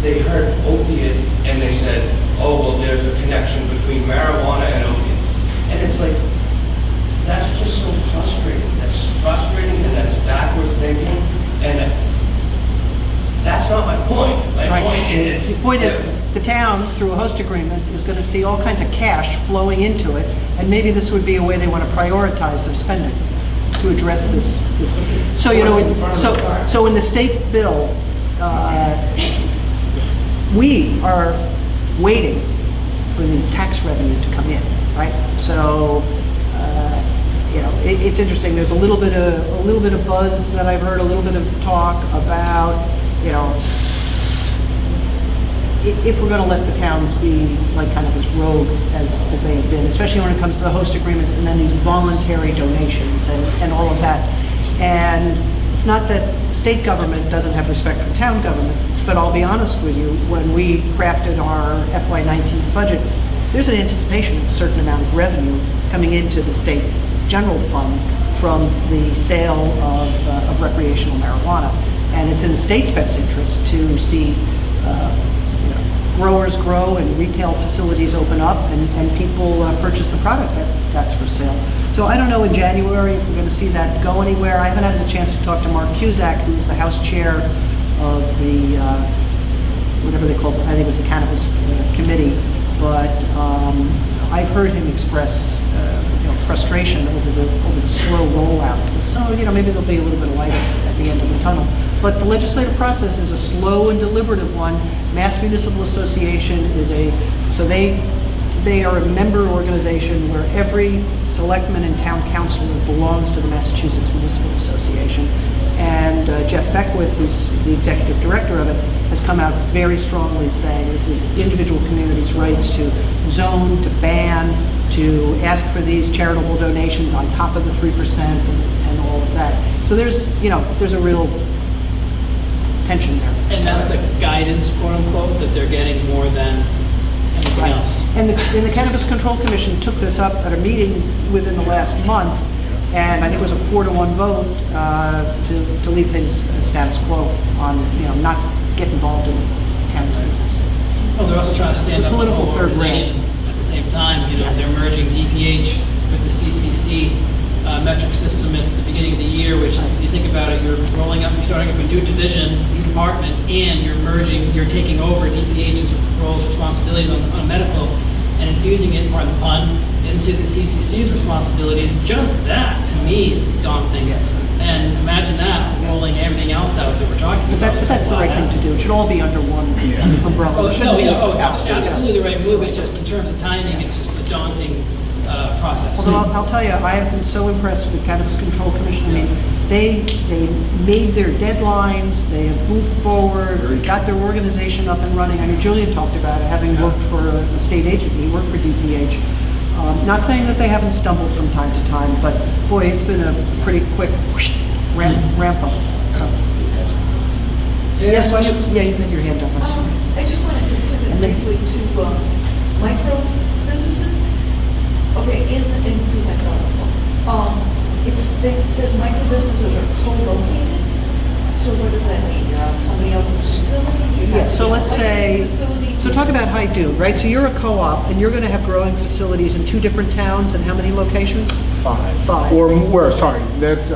they heard opiate and they said, oh, well, there's a connection between marijuana and opiates. And it's like, that's just so frustrating. That's frustrating, and that's backward thinking. And that's not my point. My point is... The point is, the town, through a host agreement, is going to see all kinds of cash flowing into it, and maybe this would be a way they want to prioritize their spending to address this. So, you know, so in the state bill, we are waiting for the tax revenue to come in, right? So, you know, it's interesting. There's a little bit of buzz that I've heard, a little bit of talk about, you know, if we're going to let the towns be like kind of as rogue as they have been, especially when it comes to the host agreements and then these voluntary donations and all of that. And it's not that state government doesn't have respect for town government, but I'll be honest with you, when we crafted our FY19 budget, there's an anticipation of a certain amount of revenue coming into the state general fund from the sale of recreational marijuana. And it's in the state's best interest to see you know, growers grow and retail facilities open up and people purchase the product that's for sale. So I don't know in January if we're going to see that go anywhere. I haven't had the chance to talk to Mark Cusack, who's the House Chair of the, whatever they call it, I think it was the Cannabis Committee, but I've heard him express you know, frustration over the slow rollout. So, you know, maybe there'll be a little bit of light at the end of the tunnel. But the legislative process is a slow and deliberative one. Mass Municipal Association is so they are a member organization where every selectman and town councilor belongs to the Massachusetts Municipal Association. And Jeff Beckwith, who's the executive director of it, has come out very strongly saying this is individual communities' rights to zone, to ban, to ask for these charitable donations on top of the 3% and all of that. So there's, you know, there's a real tension there. and that's the guidance, quote unquote, that they're getting more than anything else. And the Cannabis Control Commission took this up at a meeting within the last month, and I think it was a 4-to-1 vote to leave things status quo on, you know, not get involved in cannabis business. Well, they're also trying to stand up a political whole third organization at the same time. You know, they're merging DPH with the CCC metric system at the beginning of the year, which, if you think about it, you're starting up a new division, new department, and you're merging, you're taking over DPH's roles, responsibilities on medical, and infusing it, pardon the pun, into the CCC's responsibilities. Just that, to me, is daunting. And imagine that, rolling everything else out that we're talking about. But that's the right thing to do. It should all be under one umbrella. It's absolutely the right move. It's just in terms of timing, it's just a daunting process. Although I'll tell you, I have been so impressed with the Cannabis Control Commission. I mean, they made their deadlines, they have moved forward, got their organization up and running. I mean, Julian talked about it, having worked for a state agency. He worked for DPH. Not saying that they haven't stumbled from time to time, but boy, it's been a pretty quick ramp up. So. Yes, yeah, you had your hand up. I'm sorry. I just wanted to pivot briefly to micro businesses. Okay, because I thought it says micro businesses are co-located. So say, facility? so talk about High Dune, right? So you're a co-op, and you're going to have growing facilities in 2 different towns, and how many locations? 5. 5. Or more, sorry, that's,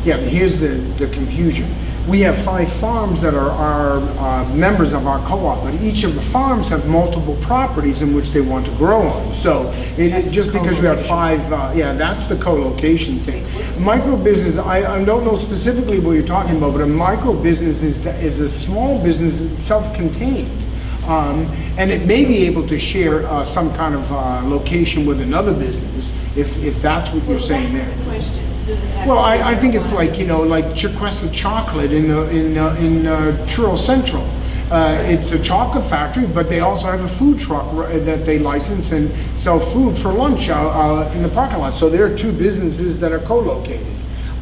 yeah, here's the confusion. We have 5 farms that are members of our co-op, but each of the farms have multiple properties in which they want to grow on. So just because you have 5, yeah, that's the co-location thing. Micro business, I don't know specifically what you're talking about, but a micro business is a small business, self-contained. And it may be able to share some kind of location with another business, if that's what you're saying there. That's the question. Does it have Well, to be I think it's one? like, you know, like Chiquesta Chocolate in Churro Central. It's a chocolate factory, but they also have a food truck that they license and sell food for lunch in the parking lot. So there are 2 businesses that are co-located.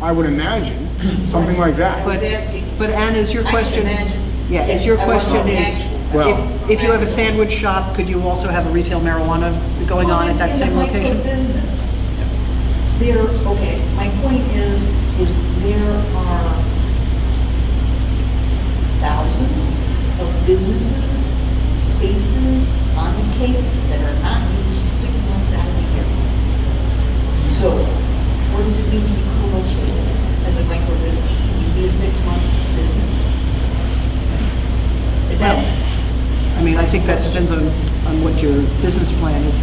I would imagine, something like that. I was asking. But Ann, is your I can question? imagine. Yeah, Yes, is your I want to question know the is, actual Well- if you have a sandwich shop, could you also have a retail marijuana going on at that same location? In the micro business, okay, my point is there are thousands of businesses, spaces on the Cape that are not used 6 months out of the year. So what does it mean to be co-located as a micro business? Can you be a 6-month business? That's, I mean, I think that depends on what your business plan is.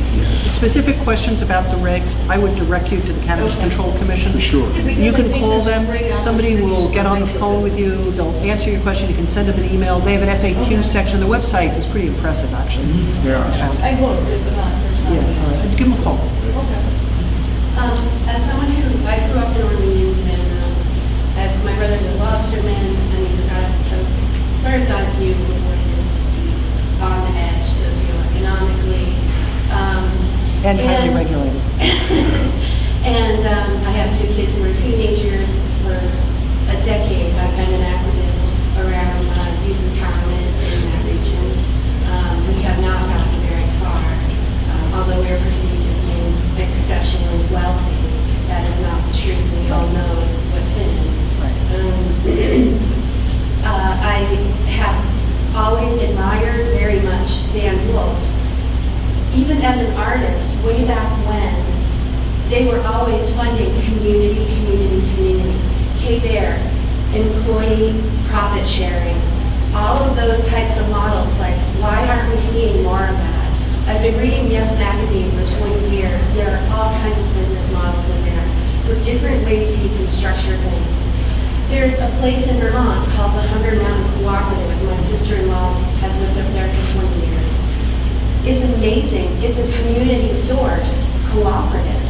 Specific questions about the regs, I would direct you to the Cannabis Control Commission. For sure. Yeah, because You I can think call there's them, great somebody will opportunities get for on the micro phone with you, business. they'll answer your question, you can send them an email. They have an FAQ section, the website is pretty impressive, actually. Yeah. I looked, it's not, Yeah, all right. Give them a call. Okay. As someone who, I grew up in Orleans and my brother's a lobsterman. I mean, I've got a bird's eye view of what it is to be on the edge socioeconomically. And highly regulated. And I have 2 kids who are teenagers. For a decade, I've been an activist around youth empowerment in that region. We have not gotten very far, although we're perceived as being exceptionally wealthy. That is not the truth. We all know what's hidden. I have always admired very much Dan Wolf. Even as an artist, way back when, they were always funding community. Cape Air, employee profit sharing, all of those types of models. Like, why aren't we seeing more of that? I've been reading Yes Magazine for 20 years. There are all kinds of business models in there for different ways that you can structure things. There's a place in Vermont called the Hunger Mountain Cooperative. My sister-in-law has lived up there for 20 years. It's amazing. It's a community-sourced cooperative.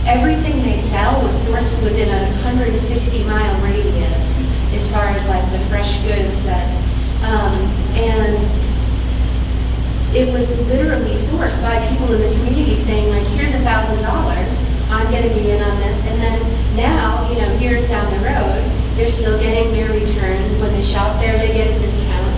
Everything they sell was sourced within a 160-mile radius as far as like the fresh goods that, and it was literally sourced by people in the community saying like, here's $1,000, I'm gonna be in on this. And then now, you know, years down the road, they're still getting their returns. When they shop there, they get a discount.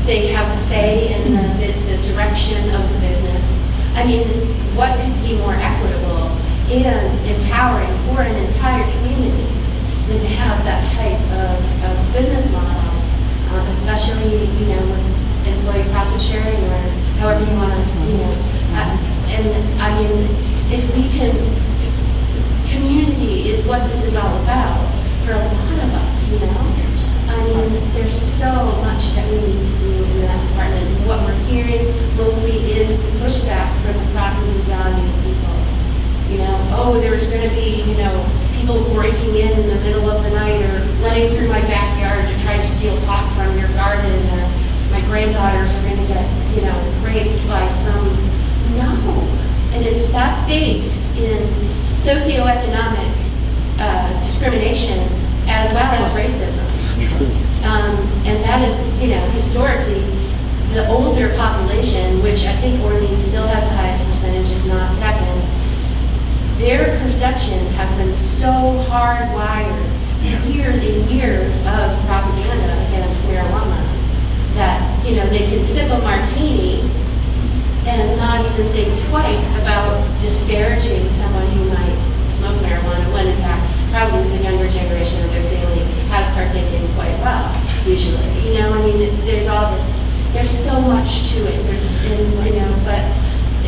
They have a say in the direction of the business. I mean, what could be more equitable and empowering for an entire community than to have that type of business model, especially, you know, with employee profit sharing or however you want to, you know. And I mean, if we can, community is what this is all about for a lot of us, you know. I mean, there's so much that we need to do in that department. And what we're hearing mostly is the pushback from the property value people. You know, oh, there's going to be, you know, people breaking in the middle of the night or running through my backyard to try to steal pot from your garden, or my granddaughters are going to get, you know, raped by some. No. And that's based in socioeconomic discrimination as well as racism. And that is, you know, historically, the older population, which I think Orleans still has the highest percentage, if not second, their perception has been so hardwired, years and years of propaganda against marijuana, that, you know, they can sip a martini and not even think twice about disparaging someone who might smoke marijuana, when in fact, probably the younger generation of their family has partaken quite well, usually. You know, I mean, there's much to it. But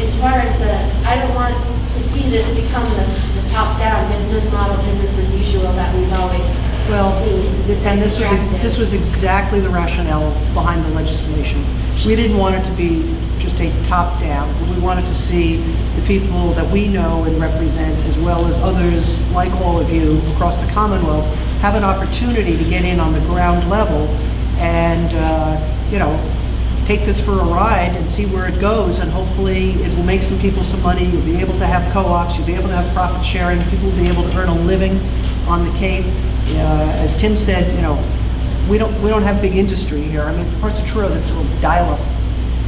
as far as I don't want to see this become the top-down business model, business as usual that we've always seen. And this was exactly the rationale behind the legislation. We didn't want it to be just a top-down, but we wanted to see the people that we know and represent, as well as others like all of you across the Commonwealth, have an opportunity to get in on the ground level and, take this for a ride and see where it goes, and hopefully it will make some people some money. You'll be able to have co-ops, you'll be able to have profit sharing, people will be able to earn a living on the Cape. As Tim said, we don't have big industry here. I mean, parts of Truro, that's a little dial-up.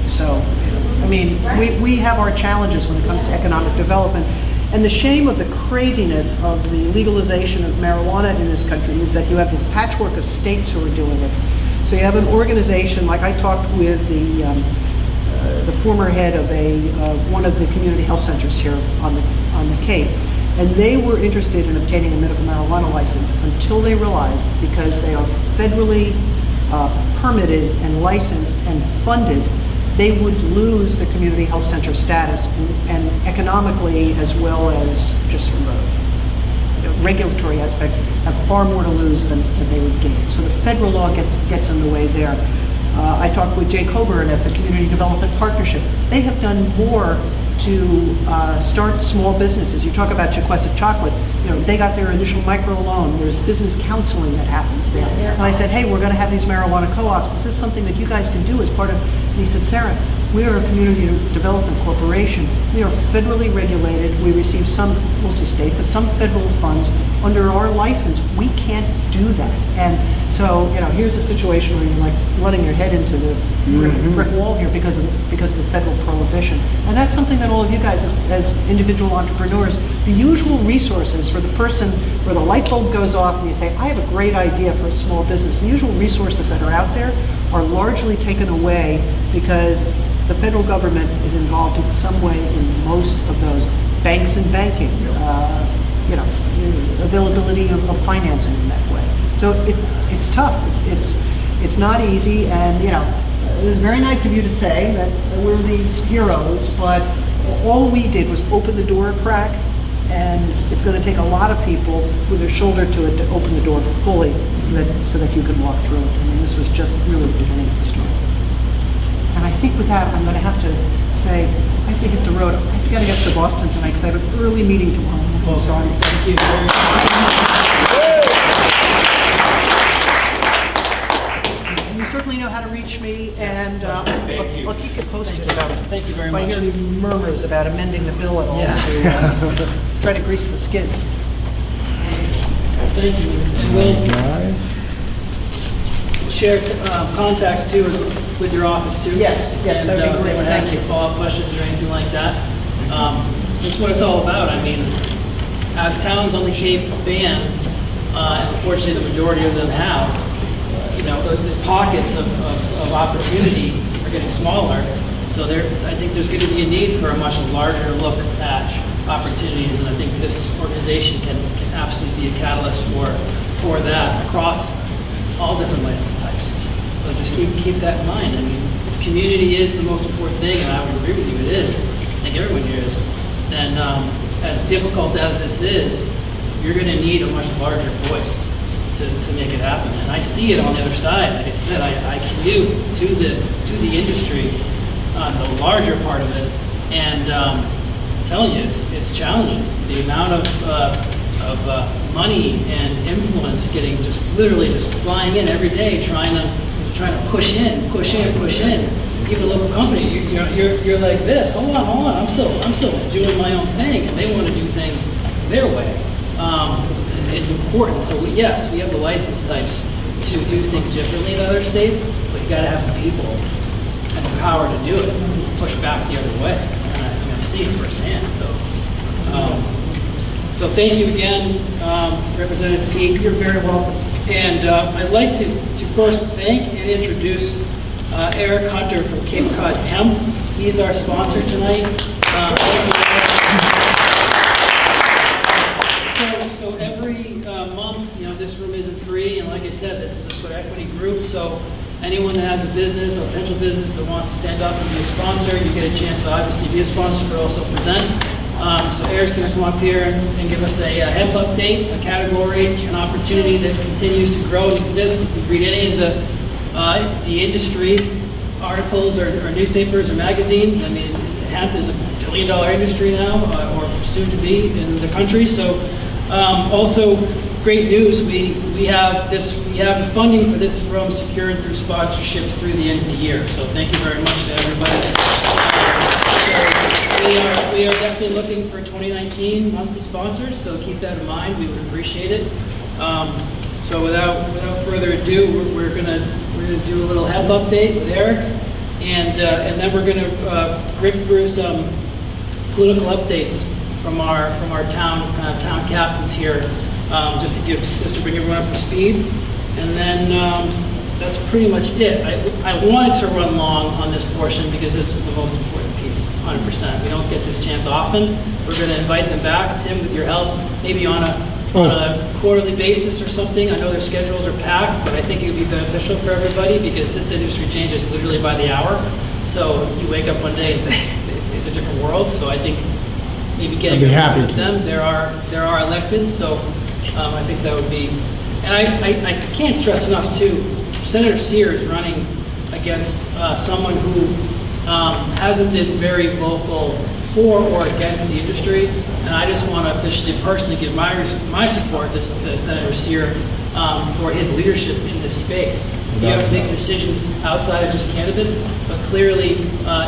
So, we have our challenges when it comes to economic development. And the shame of the craziness of the legalization of marijuana in this country is that you have this patchwork of states who are doing it. So you have an organization, like I talked with the former head of one of the community health centers here on the Cape, and they were interested in obtaining a medical marijuana license until they realized, because they are federally permitted and licensed and funded, they would lose the community health center status, and economically, as well as just from a regulatory aspect, have far more to lose than they would gain. So the federal law gets in the way there. I talked with Jay Coburn at the Community Development Partnership. They have done more to start small businesses. You talk about Jaquessa Chocolate, they got their initial micro loan. There's business counseling that happens there. And I said, hey, we're going to have these marijuana co-ops. Is this something that you guys can do as part of, and he said, Sarah, we are a community development corporation. We are federally regulated. We receive some, mostly state, but some federal funds. Under our license, we can't do that. And so, here's a situation where you're like running your head into the brick wall here because of the federal prohibition. And that's something that all of you guys, as individual entrepreneurs, the usual resources for the person where the light bulb goes off and you say, I have a great idea for a small business, the usual resources that are out there are largely taken away because the federal government is involved in some way in most of those. Banks and banking, availability of financing in that way. So it's tough. It's not easy, and it was very nice of you to say that we're these heroes, but all we did was open the door a crack, and it's going to take a lot of people with their shoulder to it to open the door fully so that you can walk through it. I mean, this was just really the beginning of the story. And I think with that, I'm going to have to say, I have to hit the road. I've got to get to Boston tonight because I have an early meeting tomorrow. I'm sorry. Thank you very much. You certainly know how to reach me, and I'll keep you posted about it. Thank you very much. If I hear any murmurs about amending the bill at all, to try to grease the skids. Thank you. And we'll share contacts too with your office too. Yes, and, that'd be great. If anyone has any follow-up questions or anything like that, that's what it's all about. I mean, as towns on the Cape ban, and unfortunately the majority of them have, those pockets of opportunity are getting smaller. So I think there's going to be a need for a much larger look at opportunities, and I think this organization can absolutely be a catalyst for that across all different license types. So just keep that in mind. I mean, if community is the most important thing, and I would agree with you, it is, I think everyone here is, then as difficult as this is, you're going to need a much larger voice to make it happen. And I see it on the other side. Like I said, I commute to the industry, the larger part of it, and I'm telling you, it's challenging. The amount of money and influence getting literally just flying in every day, trying to push in. Even a local company, you're like this. Hold on. I'm still doing my own thing, and they want to do things their way. It's important. So yes, we have the license types to do things differently than other states, but you got to have the people and the power to do it, and push back the other way. And I'm seeing it firsthand. So thank you again, Representative Peake. You're very welcome. And I'd like to first thank and introduce Eric Hunter from Cape Cod Hemp. He's our sponsor tonight. So every month, this room isn't free, and like I said, this is a sweat equity group. So anyone that has a business or potential business that wants to stand up and be a sponsor, you get a chance to obviously be a sponsor, but also present. So Eric's going to come up here and give us a hemp update, a category, an opportunity that continues to grow and exist. If you read any of the industry articles or newspapers or magazines, I mean, hemp is a $1 billion industry now, or soon to be in the country. So also great news, we have the funding for this from secured through sponsorships through the end of the year. So thank you very much to everybody. We are definitely looking for 2019 monthly sponsors, so keep that in mind. We would appreciate it. So without further ado, we're gonna do a little hemp update with Eric, and then we're gonna rip through some political updates from our town captains here, just to bring everyone up to speed, and then that's pretty much it. I wanted to run long on this portion because this is the most important piece, 100%. We don't get this chance often. We're going to invite them back, Tim, with your help, maybe on a quarterly basis or something. I know their schedules are packed, but I think it would be beneficial for everybody because this industry changes literally by the hour. So you wake up one day and it's a different world. So I think maybe getting with them. There are electeds, so I think that would be. And I can't stress enough too. Senator Cyr is running against someone who hasn't been very vocal for or against the industry, and I just want to officially, personally give my support to Senator Cyr for his leadership in this space. You have to make decisions outside of just cannabis, but clearly,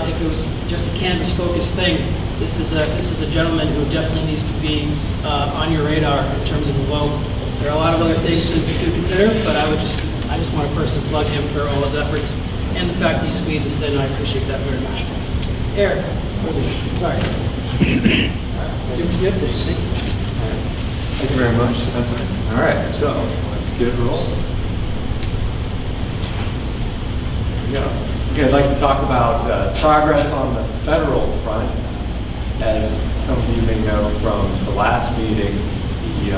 if it was just a cannabis-focused thing, this is a gentleman who definitely needs to be on your radar in terms of a vote. There are a lot of other things to consider, but I just want to personally plug him for all his efforts and the fact that he squeezed us in. I appreciate that very much. Eric, sorry. Thank you very much, Spencer. All right, so let's get rolling. Here we go. Okay, I'd like to talk about progress on the federal front. As some of you may know from the last meeting, the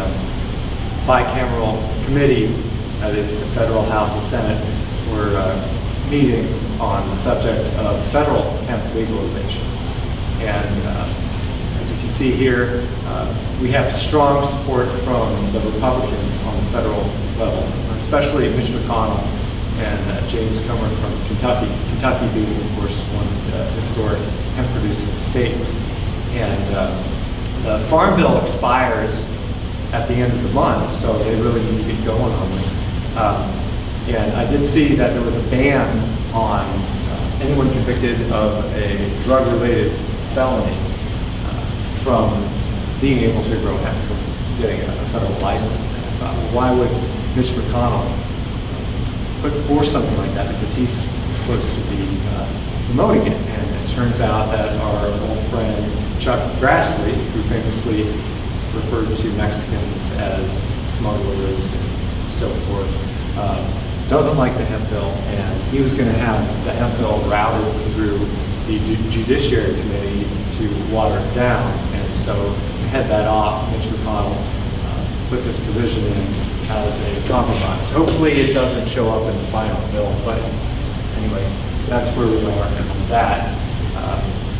bicameral committee, that is the Federal House and Senate, were meeting on the subject of federal hemp legalization. And as you can see here, we have strong support from the Republicans on the federal level, especially Mitch McConnell and James Comer from Kentucky. Kentucky being, of course, one of the historic hemp-producing states. And the Farm Bill expires at the end of the month, so they really need to get going on this. And I did see that there was a ban on anyone convicted of a drug-related felony from being able to grow hemp, from getting a federal license. And I thought, well, why would Mitch McConnell put forth something like that? Because he's supposed to be promoting it. And it turns out that our old friend Chuck Grassley, who famously referred to Mexicans as smugglers and so forth, doesn't like the hemp bill, and he was going to have the hemp bill routed through the Judiciary Committee to water it down. And so to head that off, Mitch McConnell put this provision in as a compromise. Hopefully it doesn't show up in the final bill, but anyway, that's where we are with that.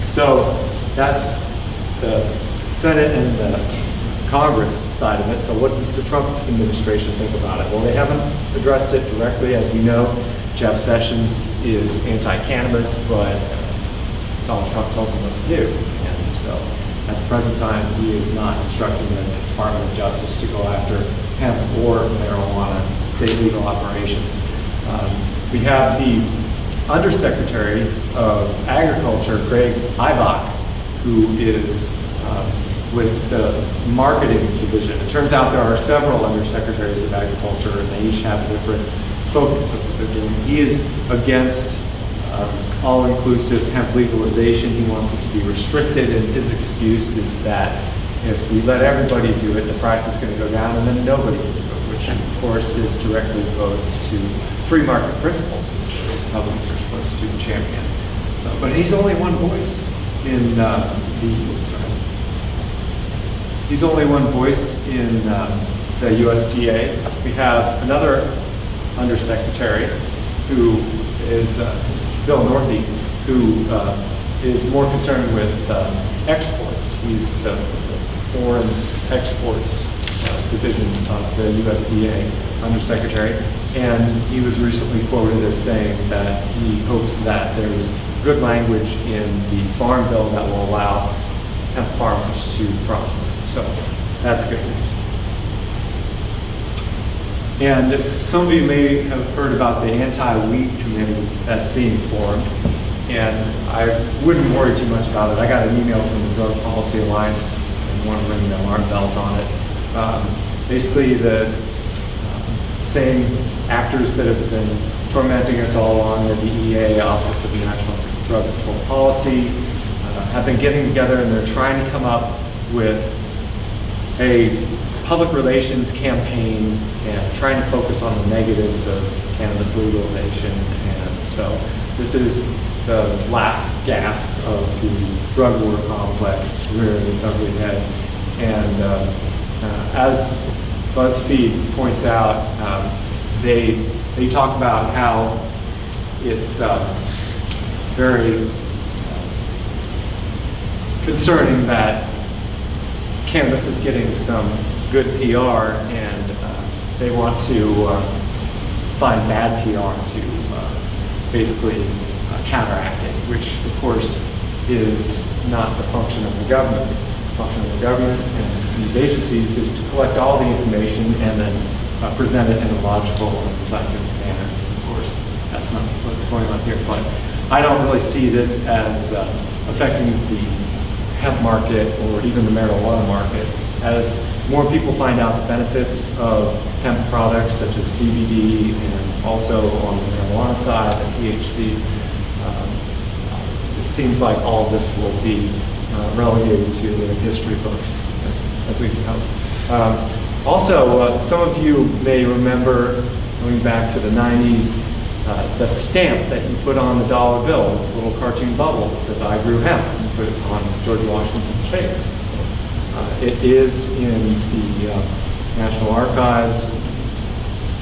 So that's the Senate and the Congress side of it. So what does the Trump administration think about it? Well, they haven't addressed it directly. As we know, Jeff Sessions is anti-cannabis, but Donald Trump tells him what to do. And so at the present time, he is not instructing the Department of Justice to go after hemp or marijuana state legal operations. We have the Undersecretary of Agriculture, Craig Ibach, who is with the marketing division. It turns out there are several undersecretaries of agriculture, and they each have a different focus of what they're doing. He is against all-inclusive hemp legalization. He wants it to be restricted, and his excuse is that if we let everybody do it, the price is going to go down, and then nobody will do it, which of course is directly opposed to free market principles, which the Republicans are supposed to champion. So, but he's only one voice in He's only one voice in the USDA. We have another undersecretary who is Bill Northey, who is more concerned with exports. He's the Foreign Exports Division of the USDA Undersecretary, and he was recently quoted as saying that he hopes that there's good language in the Farm Bill that will allow hemp farmers to prosper. So that's good news. And some of you may have heard about the anti-weed committee that's being formed, and I wouldn't worry too much about it. I got an email from the Drug Policy Alliance and want to ring the alarm bells on it. Basically, the same actors that have been tormenting us all along, the DEA, Office of National Drug Control Policy, have been getting together, and they're trying to come up with a public relations campaign and trying to focus on the negatives of cannabis legalization. And so this is the last gasp of the drug war complex rearing its ugly head. And as BuzzFeed points out, they talk about how it's very concerning that cannabis is getting some good PR, and they want to find bad PR to basically counteract it, which of course is not the function of the government. The function of the government and these agencies is to collect all the information and then present it in a logical and scientific manner. Of course, that's not what's going on here, but I don't really see this as affecting the hemp market or even the marijuana market. As more people find out the benefits of hemp products such as CBD and also on the marijuana side, the THC, it seems like all of this will be relegated to the history books as we go. Also, some of you may remember, going back to the 90s, the stamp that you put on the dollar bill with the little cartoon bubble that says "I grew hemp," and put it on George Washington's face. So, it is in the National Archives.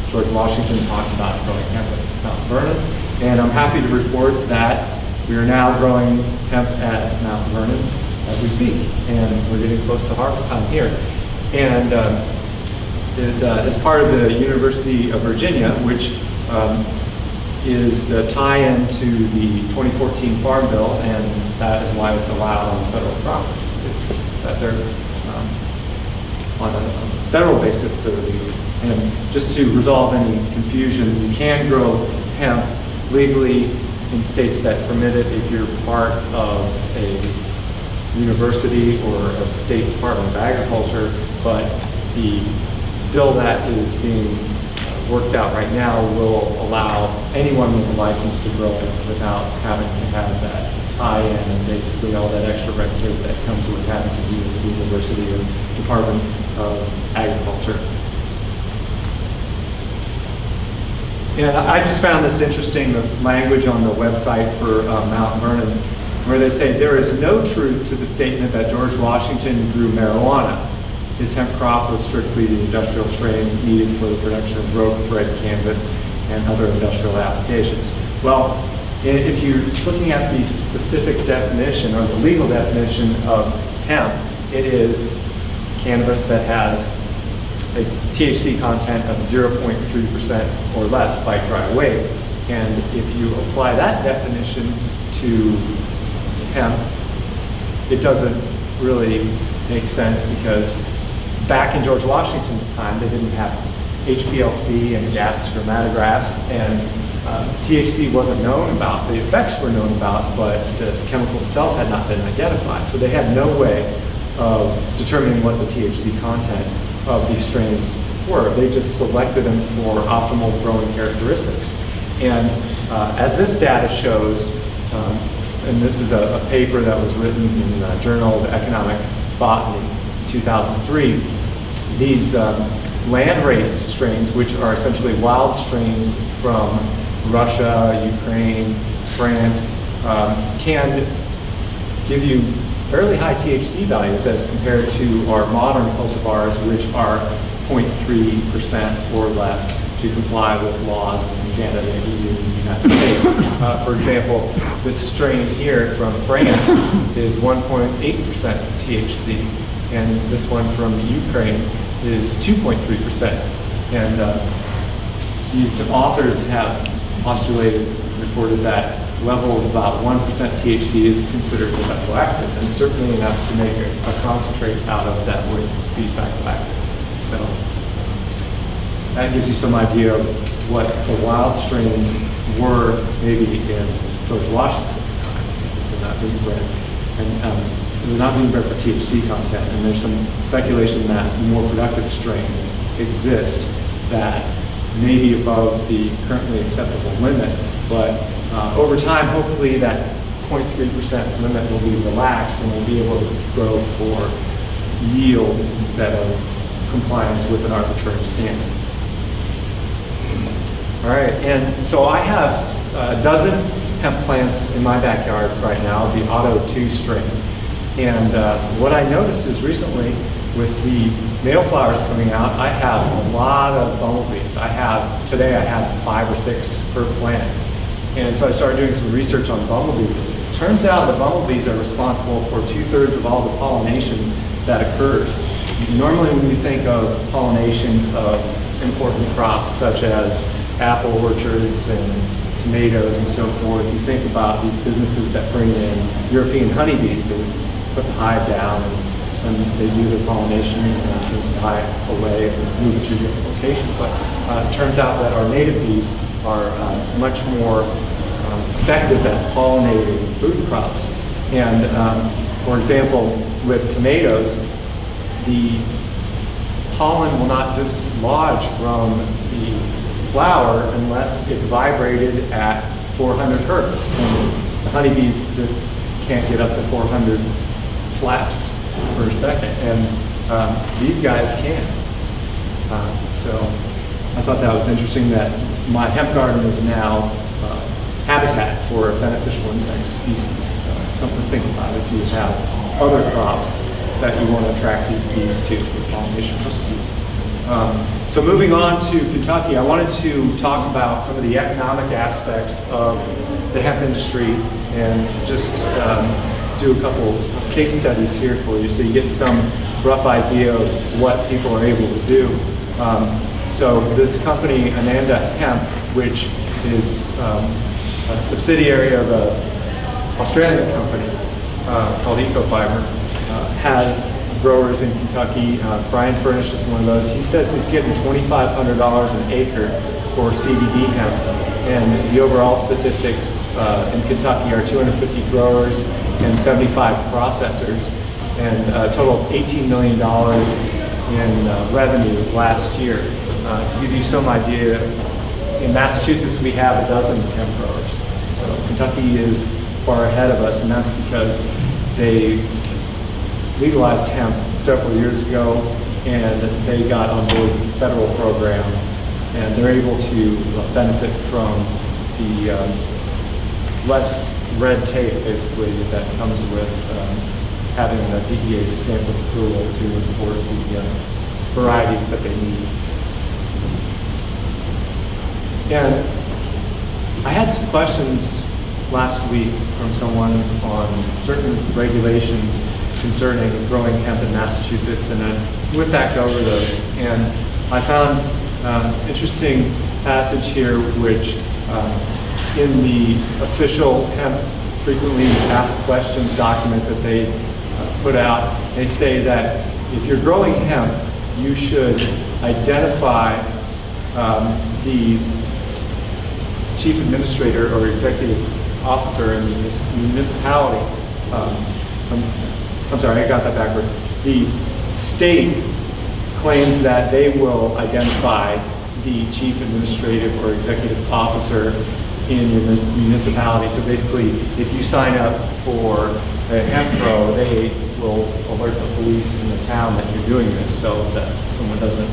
George Washington talked about growing hemp at Mount Vernon, and I'm happy to report that we are now growing hemp at Mount Vernon as we speak, and we're getting close to harvest time here. And it is part of the University of Virginia, which is the tie-in to the 2014 Farm Bill, and that is why it's allowed on federal property, is that they're on a federal basis they're legal. And just to resolve any confusion, you can grow hemp legally in states that permit it if you're part of a university or a state department of agriculture, but the bill that is being worked out right now will allow anyone with a license to grow it without having to have that tie-in and basically all that extra red tape that comes with having to be with the university or department of agriculture. And I just found this interesting, the language on the website for Mount Vernon, where they say there is no truth to the statement that George Washington grew marijuana. His hemp crop was strictly the industrial strain needed for the production of rope, thread, canvas, and other industrial applications. Well, if you're looking at the specific definition or the legal definition of hemp, it is cannabis that has a THC content of 0.3% or less by dry weight. And if you apply that definition to hemp, it doesn't really make sense, because back in George Washington's time, they didn't have HPLC and GATS chromatographs, and THC wasn't known about. The effects were known about, but the chemical itself had not been identified. So they had no way of determining what the THC content of these strains were. They just selected them for optimal growing characteristics. And as this data shows, and this is a paper that was written in the Journal of Economic Botany, 2003, these landrace strains, which are essentially wild strains from Russia, Ukraine, France, can give you fairly high THC values as compared to our modern cultivars, which are 0.3% or less to comply with laws in Canada, EU, and the United States. For example, this strain here from France is 1.8% THC, and this one from Ukraine is 2.3%. And these authors have reported that level of about 1% THC is considered psychoactive, and certainly enough to make a concentrate out of that would be psychoactive. So that gives you some idea of what the wild strains were maybe in George Washington's time, because they're not being bred, and they're not being bred for THC content. And there's some speculation that more productive strains exist that may be above the currently acceptable limit, but over time, hopefully that 0.3% limit will be relaxed and we'll be able to grow for yield instead of compliance with an arbitrary standard. All right, and so I have a dozen hemp plants in my backyard right now, the Auto 2 strain. And what I noticed is recently with the male flowers coming out, I have a lot of bumblebees. Today I have 5 or 6 per plant. And so I started doing some research on bumblebees. It turns out the bumblebees are responsible for 2/3 of all the pollination that occurs. Normally when you think of pollination of important crops such as apple orchards and tomatoes and so forth, you think about these businesses that bring in European honeybees. They would put the hive down and they do their pollination and take the hive away and move it to a different location. But it turns out that our native bees are much more effective at pollinating food crops. And for example, with tomatoes, the pollen will not dislodge from the flower unless it's vibrated at 400 hertz. And the honeybees just can't get up to 400 flaps per second, and these guys can. So I thought that was interesting that my hemp garden is now habitat for a beneficial insect species. So it's something to think about if you have other crops that you want to attract these bees to for pollination purposes. So moving on to Kentucky, I wanted to talk about some of the economic aspects of the hemp industry and just do a couple of case studies here for you so you get some rough idea of what people are able to do. So this company, Ananda Hemp, which is a subsidiary of an Australian company called Ecofiber, has growers in Kentucky. Brian Furnish is one of those. He says he's getting $2,500 an acre for CBD hemp. And the overall statistics in Kentucky are 250 growers and 75 processors, and a total of $18 million in revenue last year. To give you some idea, in Massachusetts we have a dozen hemp growers. So Kentucky is far ahead of us, and that's because they legalized hemp several years ago, and they got on board the federal program, and they're able to benefit from the less red tape, basically, that comes with having a DEA stamp of approval to import the varieties that they need. And I had some questions last week from someone on certain regulations concerning growing hemp in Massachusetts, and I went back over those, and I found an interesting passage here which in the official hemp frequently asked questions document that they put out, they say that if you're growing hemp, you should identify the chief administrator or executive officer in the municipality. I'm sorry, I got that backwards. The state claims that they will identify the chief administrative or executive officer in your municipality. So basically, if you sign up for a hemp grow, they will alert the police in the town that you're doing this so that someone doesn't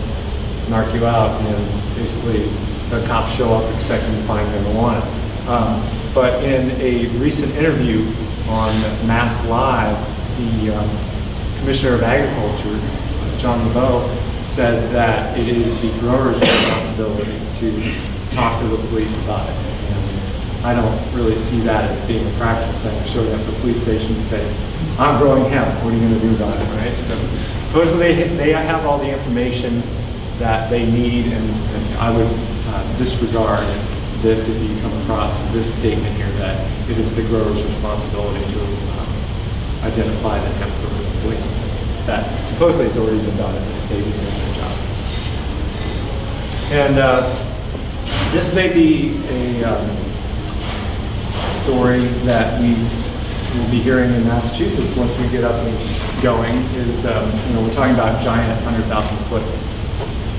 narc you out and basically the cops show up expecting to find marijuana. But in a recent interview on Mass Live, the Commissioner of Agriculture, John LeBeau, said that it is the grower's responsibility to talk to the police about it. And I don't really see that as being a practical thing. I showed up at the police station and say, I'm growing hemp, what are you going to do about it, right? So supposedly they have all the information that they need, and I would disregard this if you come across this statement here that it is the grower's responsibility to identify the hemp for the police. That supposedly has already been done, and the state is doing their job. And this may be a story that we will be hearing in Massachusetts once we get up and going. Is we're talking about giant 100,000-foot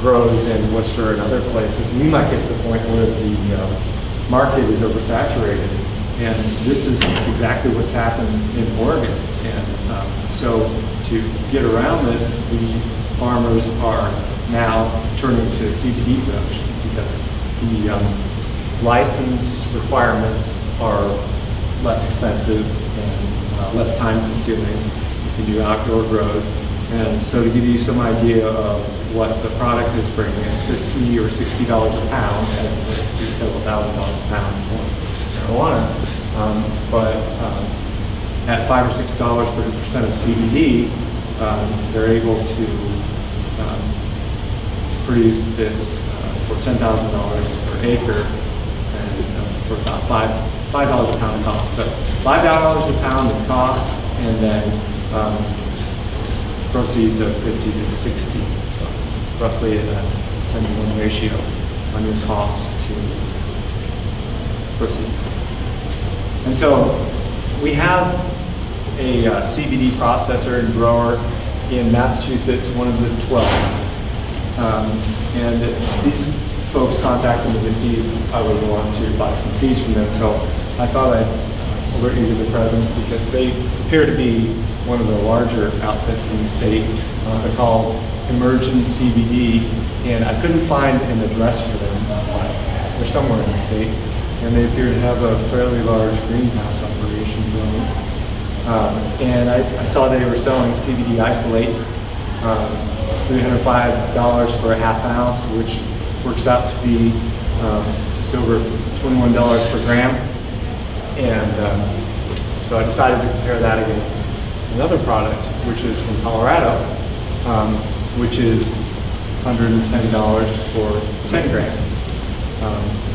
grows in Worcester and other places. We might get to the point where the market is oversaturated, and this is exactly what's happened in Oregon. And so to get around this, the farmers are now turning to CBD production because the license requirements are less expensive and less time consuming. You can do outdoor grows. And so to give you some idea of what the product is bringing, it's $50 or $60 a pound as opposed to several $1,000s a pound for marijuana. But at $5 or $6 per percent of CBD, they're able to produce this for $10,000 per acre and for about $5 a pound in cost. So $5 a pound in cost, and then proceeds of 50 to 60, so roughly in a 10-to-1 ratio on your costs to proceeds. And so we have a CBD processor and grower in Massachusetts, one of the 12. And these folks contacted me to see if I would want to buy some seeds from them. So I thought I'd alert you to the presence because they appear to be one of the larger outfits in the state. They're called Emergent CBD, and I couldn't find an address for them, but they're somewhere in the state. And they appear to have a fairly large greenhouse operation going. And I saw they were selling CBD isolate, $305 for a half ounce, which works out to be just over $21 per gram. And so I decided to compare that against another product, which is from Colorado, which is $110 for 10 grams,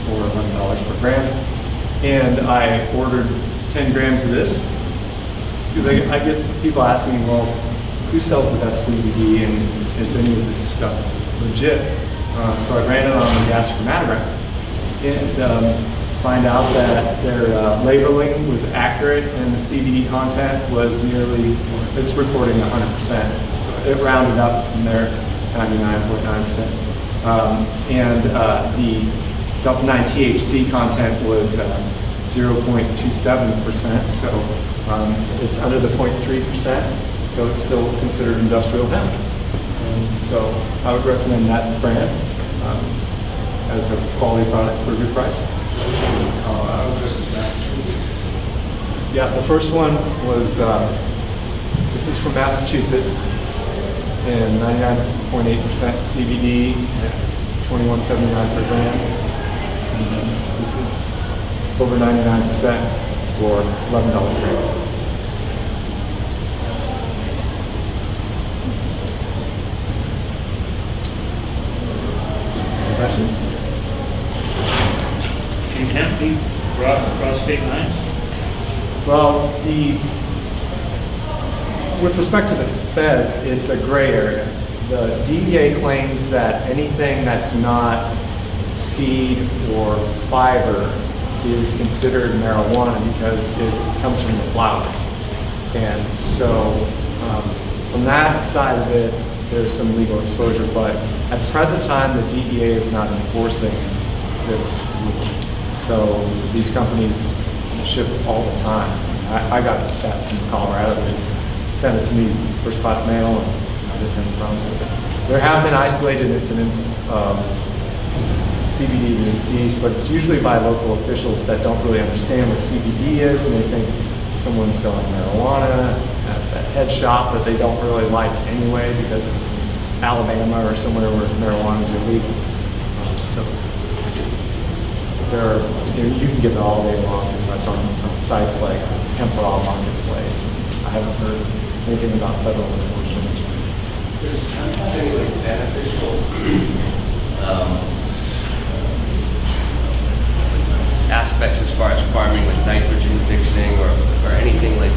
or $11 per gram. And I ordered 10 grams of this because I get people asking, well, who sells the best CBD and is any of this stuff legit? So I ran it on the gas chromatogram and find out that their labeling was accurate and the CBD content was it's reporting 100%. So it rounded up from there, 99.9%. And the Delta 9 THC content was 0.27%, so it's under the 0.3%, so it's still considered industrial hemp. And so I would recommend that brand as a quality product for a good price. Colorado versus Massachusetts. Yeah, the first one was, this is from Massachusetts, and 99.8% CBD at $21.79 per gram. And this is over 99% for $11 per gram. Any questions? Can hemp be brought across state lines? Well, with respect to the feds, it's a gray area. The DEA claims that anything that's not seed or fiber is considered marijuana because it comes from the flowers. And so from that side of it, there's some legal exposure, but at the present time, the DEA is not enforcing this rule. So these companies ship all the time. I got that from Colorado. They sent it to me first class mail, and I didn't have any problems with it. There have been isolated incidents of CBD being seized, but it's usually by local officials that don't really understand what CBD is, and they think someone's selling marijuana at that head shop that they don't really like anyway because it's in Alabama or somewhere where marijuana is illegal. there are, you can get it all day long pretty much on sites like Hemp Marketplace. I haven't heard anything about federal enforcement. Does hemp have any like beneficial aspects as far as farming, like nitrogen fixing or anything like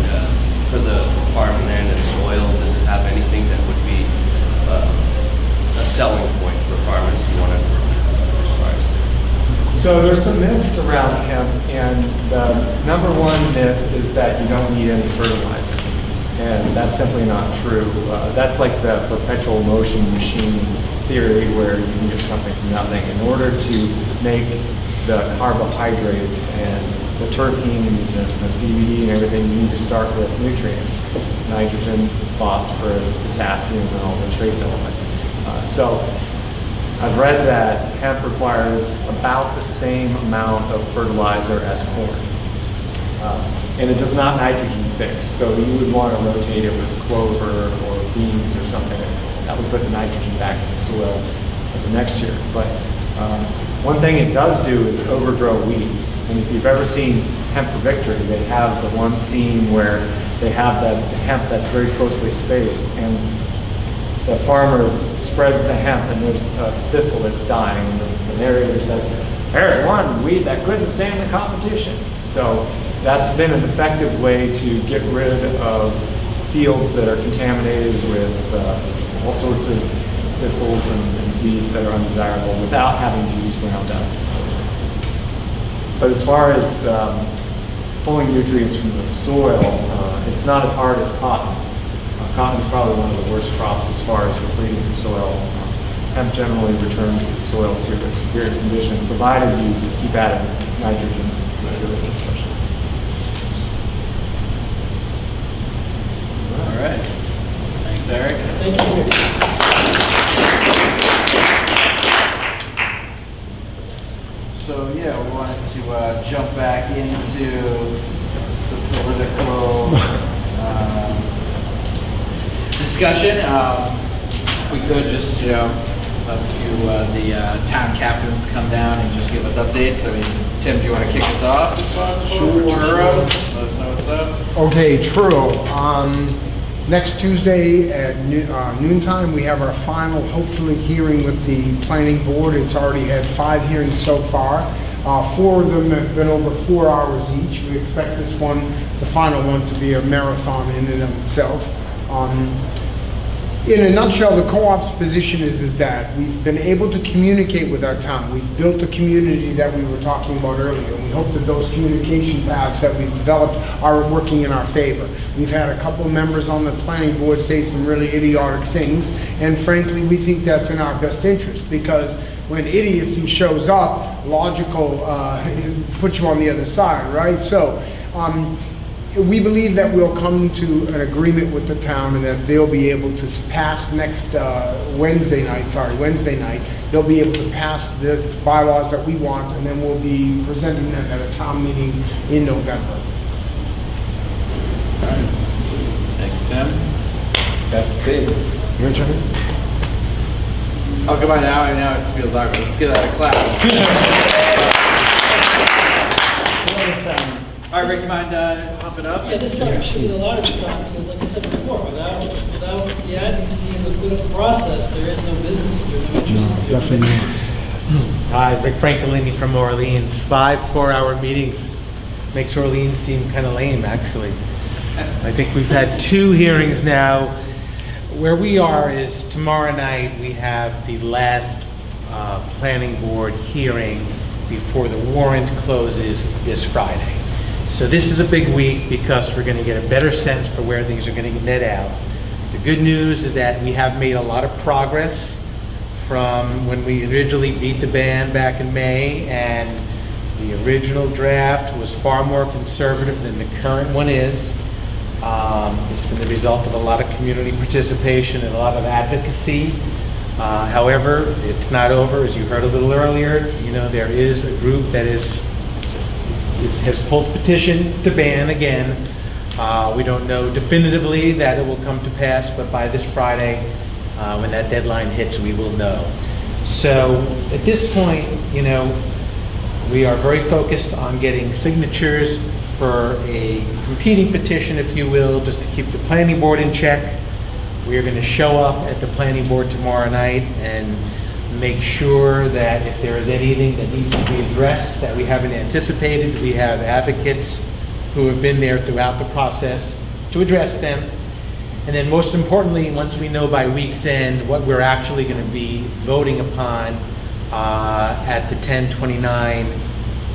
for the farmland and soil? Does it have anything that would be a selling point for farmers to want to? So there's some myths around hemp, and the number one myth is that you don't need any fertilizer. And that's simply not true. That's like the perpetual motion machine theory where you can get something from nothing. In order to make the carbohydrates and the terpenes and the CBD and everything, you need to start with nutrients: nitrogen, phosphorus, potassium, and all the trace elements. So I've read that hemp requires about the same amount of fertilizer as corn. And it does not nitrogen fix, so you would want to rotate it with clover or beans or something that would put the nitrogen back in the soil for the next year. But one thing it does do is overgrow weeds. And if you've ever seen Hemp for Victory, they have the one scene where they have the hemp that's very closely spaced, and the farmer spreads the hemp and there's a thistle that's dying, and the narrator says, "There's one weed that couldn't stand the competition." So that's been an effective way to get rid of fields that are contaminated with all sorts of thistles and weeds that are undesirable without having to use Roundup. But as far as pulling nutrients from the soil, it's not as hard as cotton. Cotton is probably one of the worst crops as far as depleting the soil. Hemp generally returns the soil to a superior condition, provided you keep adding nitrogen to it especially. All right. Thanks, Eric. Thank you. So yeah, we wanted to jump back into the political discussion. We could just, have a few the town captains come down and just give us updates. I mean, Tim, do you want to kick us off? Sure. Truro, let us know what's up. Okay, Truro. Next Tuesday at noontime, we have our final, hopefully, hearing with the planning board. It's already had 5 hearings so far. 4 of them have been over 4 hours each. We expect this one, the final one, to be a marathon in and of itself. In a nutshell, the co-op's position is that we've been able to communicate with our town. We've built a community that we were talking about earlier, and we hope that those communication paths that we've developed are working in our favor. We've had a couple members on the planning board say some really idiotic things, and frankly, we think that's in our best interest, because when idiocy shows up, logical puts you on the other side, right? So, we believe that we'll come to an agreement with the town and that they'll be able to pass next Wednesday night, they'll be able to pass the bylaws that we want, and then we'll be presenting them at a town meeting in November. All right. Thanks, Tim. That's it. Your turn. Oh, come on now. Now it feels awkward. Let's get that a clap. All right, Rick, you mind popping up? Yeah, this probably should be the largest problem, because like I said before, without the advocacy and the political process, there is no business, there's no interest in Definitely doing Hi, Rick Francolini from Orleans. 5 4-hour meetings makes Orleans seem kind of lame, actually. I think we've had 2 hearings now. Where we are is tomorrow night we have the last planning board hearing before the warrant closes this Friday. So this is a big week because we're going to get a better sense for where things are going to net out. The good news is that we have made a lot of progress from when we originally beat the ban back in May, and the original draft was far more conservative than the current one is. It's been the result of a lot of community participation and a lot of advocacy. However, it's not over. As you heard a little earlier, there is a group that has pulled petition to ban again. We don't know definitively that it will come to pass, but by this Friday, when that deadline hits, we will know. So at this point, We are very focused on getting signatures for a competing petition, if you will, just to keep the planning board in check. We are going to show up at the planning board tomorrow night and make sure that if there is anything that needs to be addressed that we haven't anticipated, we have advocates who have been there throughout the process to address them. And then most importantly, once we know by week's end what we're actually going to be voting upon at the 10/29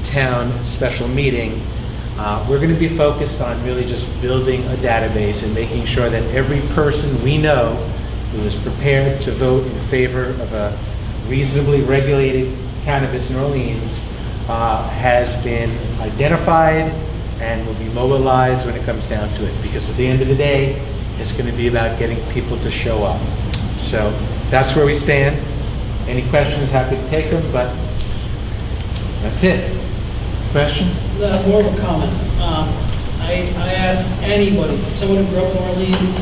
town special meeting, we're going to be focused on really just building a database and making sure that every person we know who is prepared to vote in favor of a reasonably regulated cannabis in Orleans has been identified and will be mobilized when it comes down to it. Because at the end of the day, it's going to be about getting people to show up. So that's where we stand. Any questions, happy to take them, but that's it. Questions? More of a comment. I ask anybody, from someone who grew up in Orleans,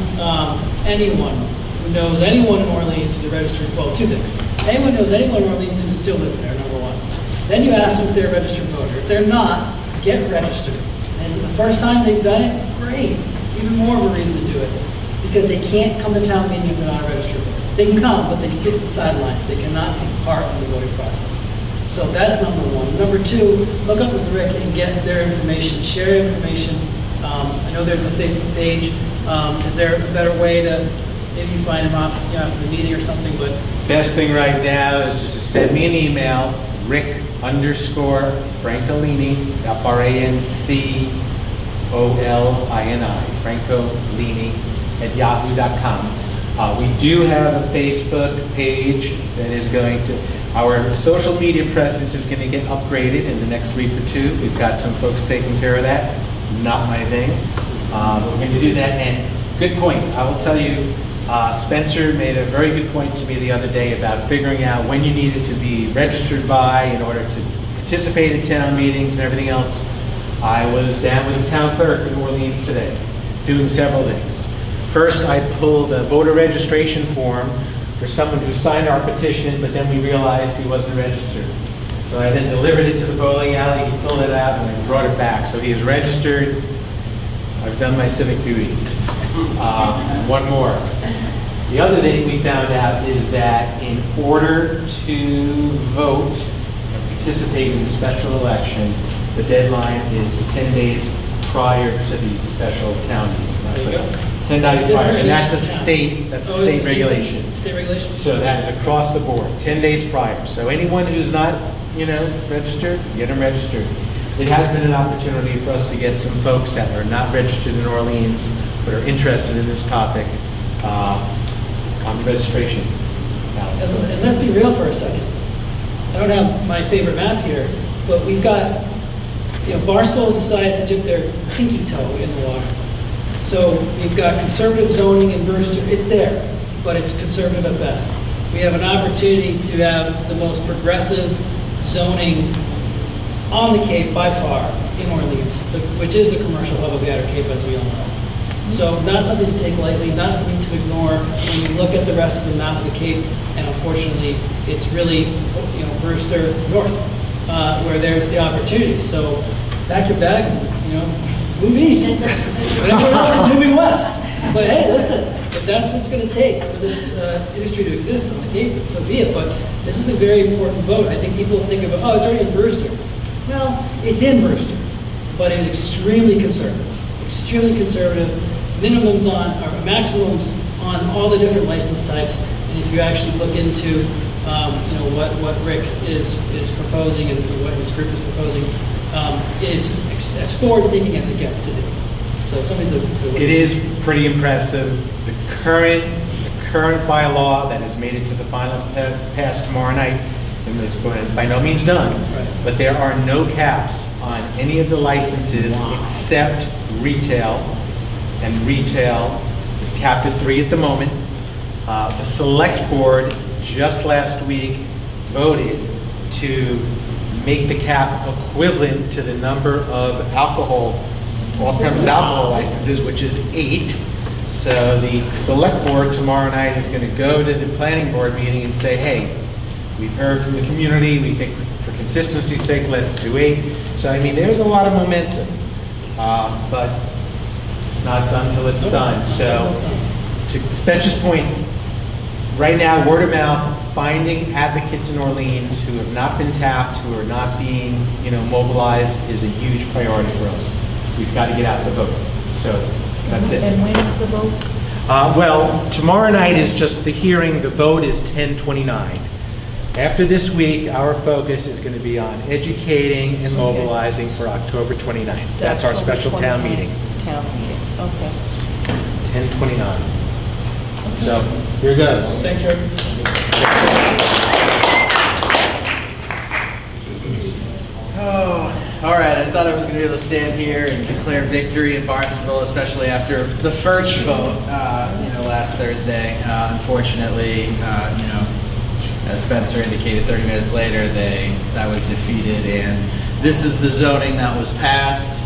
anyone who knows anyone in Orleans who's a registered, well, two things. Anyone knows anyone in Orleans who still lives there, number one. Then you ask them if they're a registered voter. If they're not, get registered. And is it the first time they've done it? Great. Even more of a reason to do it. Because they can't come to town meeting if they're not a registered voter. They can come, but they sit at the sidelines. They cannot take part in the voting process. So that's number one. Number two, look up with Rick and get their information, share information. I know there's a Facebook page. Is there a better way to maybe find him off after the meeting or something? But best thing right now is just to send me an email, Rick_Francolini, Francolini, Francolini @yahoo.com. We do have a Facebook page that is going to, our social media presence is going to get upgraded in the next week or two. We've got some folks taking care of that. Not my thing. We're going to do that. And good point. I will tell you, Spencer made a very good point to me the other day about figuring out when you needed to be registered by in order to participate in town meetings and everything else. I was down with the town clerk in Orleans today, doing several things. First, I pulled a voter registration form for someone who signed our petition, but then we realized he wasn't registered. So I then delivered it to the bowling alley, he filled it out, and I brought it back. So he is registered. I've done my civic duty. And one more. The other thing we found out is that in order to vote and participate in the special election, the deadline is 10 days prior to the special town meeting. There you go. 10 days prior, and that's a state, state regulation. State regulation? So that is across the board, 10 days prior. So anyone who's not, registered, get them registered. It has been an opportunity for us to get some folks that are not registered in Orleans, but are interested in this topic, on the registration. And let's be real for a second. I don't have my favorite map here, but we've got, Barstow has decided to dip their pinky toe in the water. So we've got conservative zoning in Brewster. It's there, but it's conservative at best. We have an opportunity to have the most progressive zoning on the Cape by far in Orleans, which is the commercial hub of the Outer Cape, as we all know. So not something to take lightly, not something to ignore when you look at the rest of the map of the Cape, and unfortunately, it's really, Brewster north, where there's the opportunity. So pack your bags and, move east. But everyone else is moving west. But hey, listen, if that's what's going to take for this industry to exist on the Cape, then so be it. But this is a very important vote. I think people think of, oh, it's already in Brewster. Well, it's in Brewster, but it is extremely conservative. Extremely conservative. Minimums on, or maximums on all the different license types. And if you actually look into, what Rick is proposing and what his group is proposing, is as forward-thinking as it gets to do. So something to it is pretty impressive. The current bylaw that has made it to the final pass tomorrow night, and it's by no means done, right. But there are no caps on any of the licenses except retail, and retail is capped at 3 at the moment. The select board just last week voted to make the cap equivalent to the number of off-premise alcohol licenses, which is 8. So the select board tomorrow night is going to go to the planning board meeting and say, hey, we've heard from the community, we think for consistency's sake, let's do 8. So I mean, there's a lot of momentum, but it's not done till it's done. So to Spencer's point, right now, word of mouth, finding advocates in Orleans who have not been tapped, who are not being, mobilized, is a huge priority for us. We've got to get out the vote. So that's it. And when is the vote? Well, tomorrow night is just the hearing. The vote is 10/29. After this week, our focus is going to be on educating and mobilizing for October 29th. That's our special town meeting. Town meeting, okay. 10/29. So, here goes. Thanks, Rick. Oh, all right. I thought I was going to be able to stand here and declare victory in Barnstable, especially after the first vote, last Thursday. Unfortunately, as Spencer indicated 30 minutes later, that was defeated, and this is the zoning that was passed.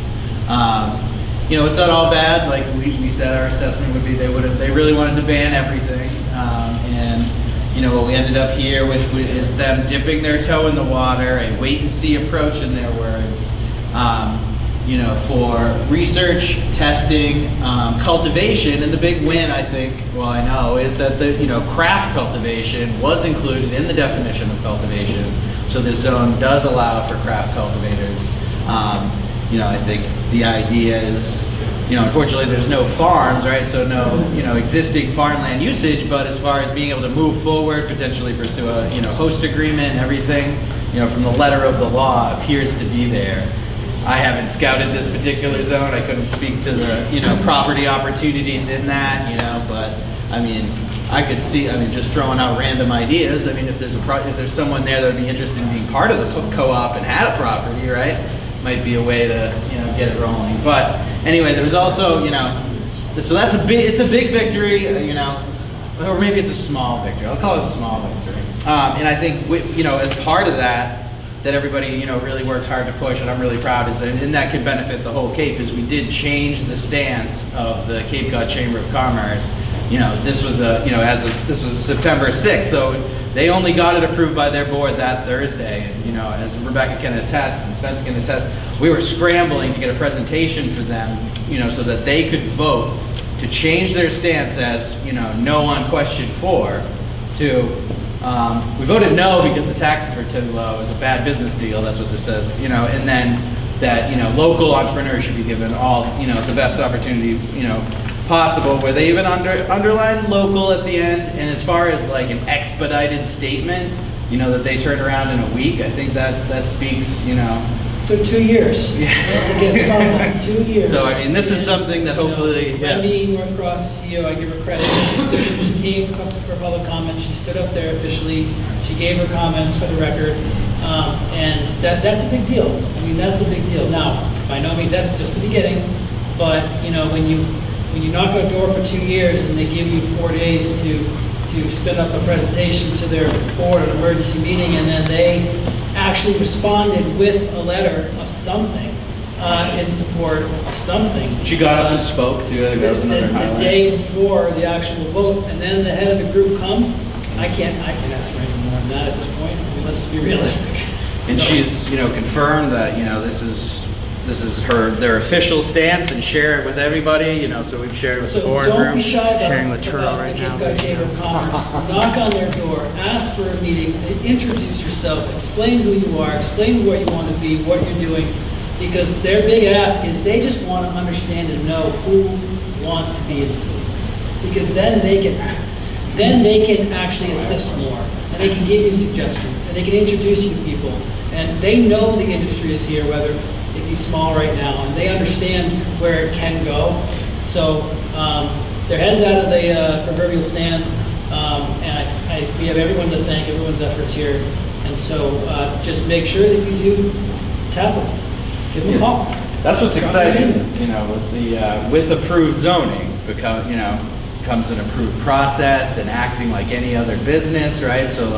It's not all bad. Like we said, our assessment would be they really wanted to ban everything, and what we ended up here with is them dipping their toe in the water, a wait and see approach in their words, for research, testing, cultivation, and the big win, I think, I know, is that the craft cultivation was included in the definition of cultivation, so this zone does allow for craft cultivators. I think the idea is, unfortunately there's no farms, right? So no, existing farmland usage, but as far as being able to move forward, potentially pursue a, host agreement, everything, from the letter of the law appears to be there. I haven't scouted this particular zone. I couldn't speak to the, property opportunities in that, but I mean, I could see, just throwing out random ideas. If there's someone there that would be interested in being part of the co-op and had a property, right? Might be a way to, get it rolling. But anyway, there was also, so it's a big victory, or maybe it's a small victory. I'll call it a small victory. And I think, as part of that everybody, really worked hard to push, and I'm really proud, and that could benefit the whole Cape, is we did change the stance of the Cape Cod Chamber of Commerce. This was this was September 6th, so they only got it approved by their board that Thursday. And, as Rebecca can attest and Spence can attest, we were scrambling to get a presentation for them, so that they could vote to change their stance as, no on question 4 to, we voted no because the taxes were too low. It was a bad business deal. That's what this says, and then that, local entrepreneurs should be given all, the best opportunity, possible, where they even underline local at the end. And as far as like an expedited statement, that they turned around in a week, I think that speaks, Took 2 years. Yeah. To get done. 2 years. So this is something that hopefully, Wendy Northcross, the CEO, I give her credit. She came for public comment. She stood up there officially. She gave her comments for the record, and that's a big deal. That's a big deal. Now, by no means that's just the beginning, but when you knock on a door for 2 years and they give you 4 days to spin up a presentation to their board, an emergency meeting, and then they actually responded with a letter of something in support of something. She got up and spoke too. I think that was another highlight. The day before the actual vote, and then the head of the group comes. I can't ask for anything more than that at this point. Let's just be realistic. And she's confirmed that this is their official stance, and share it with everybody. So we've shared with the board don't room, be shy about, sharing with Truro about right the now. Cape Cod Chamber of Commerce. Knock on their door, ask for a meeting, introduce yourself, explain who you are, explain where you want to be, what you're doing, because their big ask is they just want to understand and know who wants to be in this business, because then they can actually assist more, and they can give you suggestions, and they can introduce you to people, and they know the industry is here, whether it be small right now, and they understand where it can go. So their heads out of the proverbial sand, and we have everyone to thank, everyone's efforts here. And so just make sure that you do tap them, give them a call. That's what's exciting, is, with approved zoning, comes an approved process and acting like any other business, right? So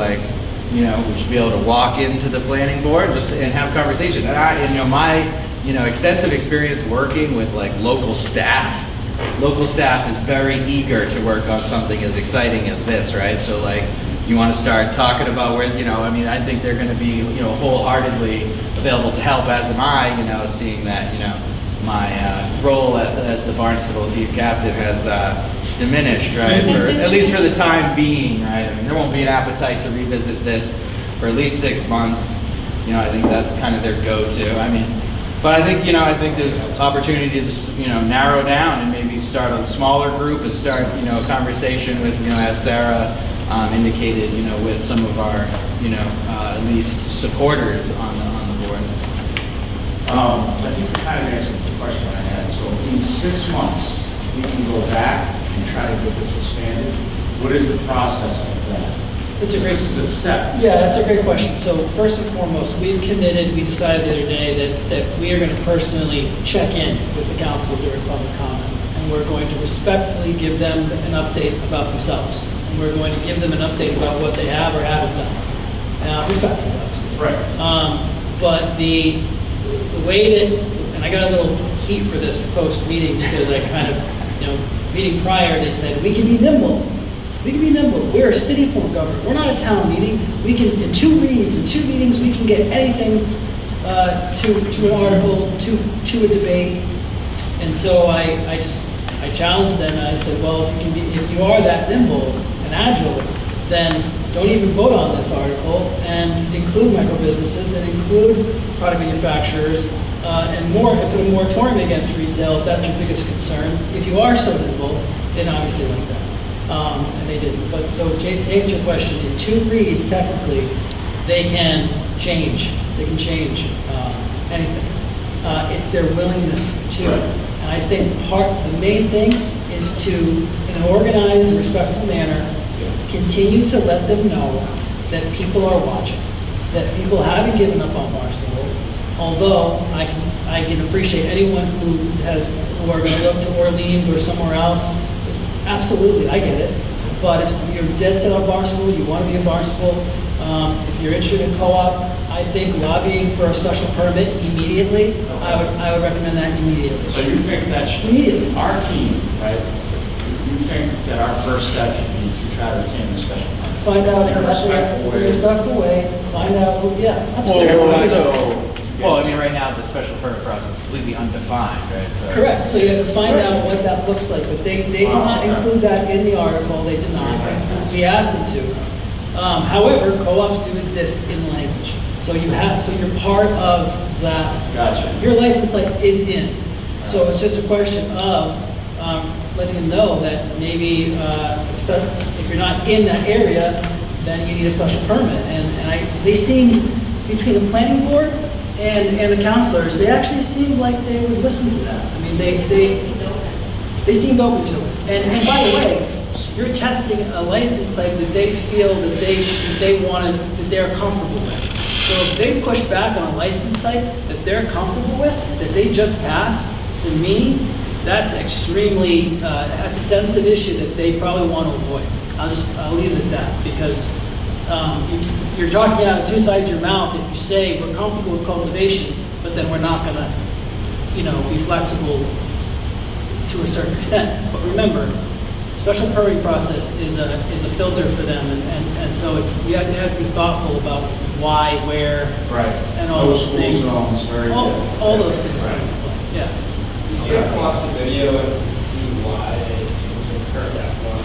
we should be able to walk into the planning board and have conversation. And my extensive experience working with local staff is very eager to work on something as exciting as this, right? So you want to start talking about where, you know, I mean, I think they're going to be, you know, wholeheartedly available to help, as am I, you know, seeing that, you know, my role as the Barnstable team captain has diminished, right? At least for the time being, right? I mean, there won't be an appetite to revisit this for at least 6 months. You know, I think that's kind of their go-to. I mean, but I think, you know, I think there's opportunity to just, you know, narrow down and maybe start a smaller group and start, you know, a conversation with, you know, as Sarah indicated, you know, with some of our, you know, at least supporters on the board. I think you kind of answered the question I had. So in 6 months, we can go back and try to get this expanded. What is the process of that? This is a step. Yeah, that's a great question. So first and foremost, we've committed, we decided the other day that we are going to personally check in with the council during public comment. And we're going to respectfully give them an update about themselves. And we're going to give them an update about what they have or haven't done. Respectfully, obviously. Right. But the way that, and I got a little heat for this post-meeting because I kind of, you know, meeting prior, they said, we can be nimble. We can be nimble. We're a city form of government. We're not a town meeting. We can, in 2 reads, in 2 meetings, we can get anything to an article, to a debate. And so I challenged them and I said, well, if you are that nimble and agile, then don't even vote on this article and include micro businesses and include product manufacturers and put a moratorium against retail if that's your biggest concern. If you are so nimble, then obviously like that. And they didn't. But so to answer your question, in 2 reads, technically, they can change. They can change anything. It's their willingness to. Right. And I think the main thing is to, in an organized and respectful manner, continue to let them know that people are watching, that people haven't given up on Barnstable. Although I can appreciate anyone who are going to look to Orleans or somewhere else. Absolutely, I get it. But if you're dead set on Barnstable, you want to be in Barnstable, if you're interested in co-op, I think lobbying for a special permit immediately, I would recommend that immediately. So you think that immediately. Our team, right? You think that our first step should be to try to obtain a special permit? Find out in a respectful way. Find out, absolutely. Well, I mean, right now, the special permit process is completely undefined, right? So correct, so you have to find out what that looks like, but they did not include that in the article, they did not. We asked them to. However, co-ops do exist in language. So you're part of that. Gotcha. Your license type is in. So it's just a question of letting them know that maybe if you're not in that area, then you need a special permit. And they seem, between the planning board and the counselors, they actually seemed like they would listen to that. I mean, they seemed open to it. And by the way, you're testing a license type that they feel that they wanted, that they're comfortable with. So if they push back on a license type that they're comfortable with, that they just passed, to me, that's extremely, that's a sensitive issue that they probably want to avoid. I'll leave it at that, because you're talking out of 2 sides of your mouth if you say we're comfortable with cultivation, but then we're not going to, be flexible to a certain extent. But remember, special permitting process is a filter for them, and so you have to be thoughtful about why, where, right, and all those things. All those things come into play. Yeah. Did you ever watch the video and see why it was incurred that one?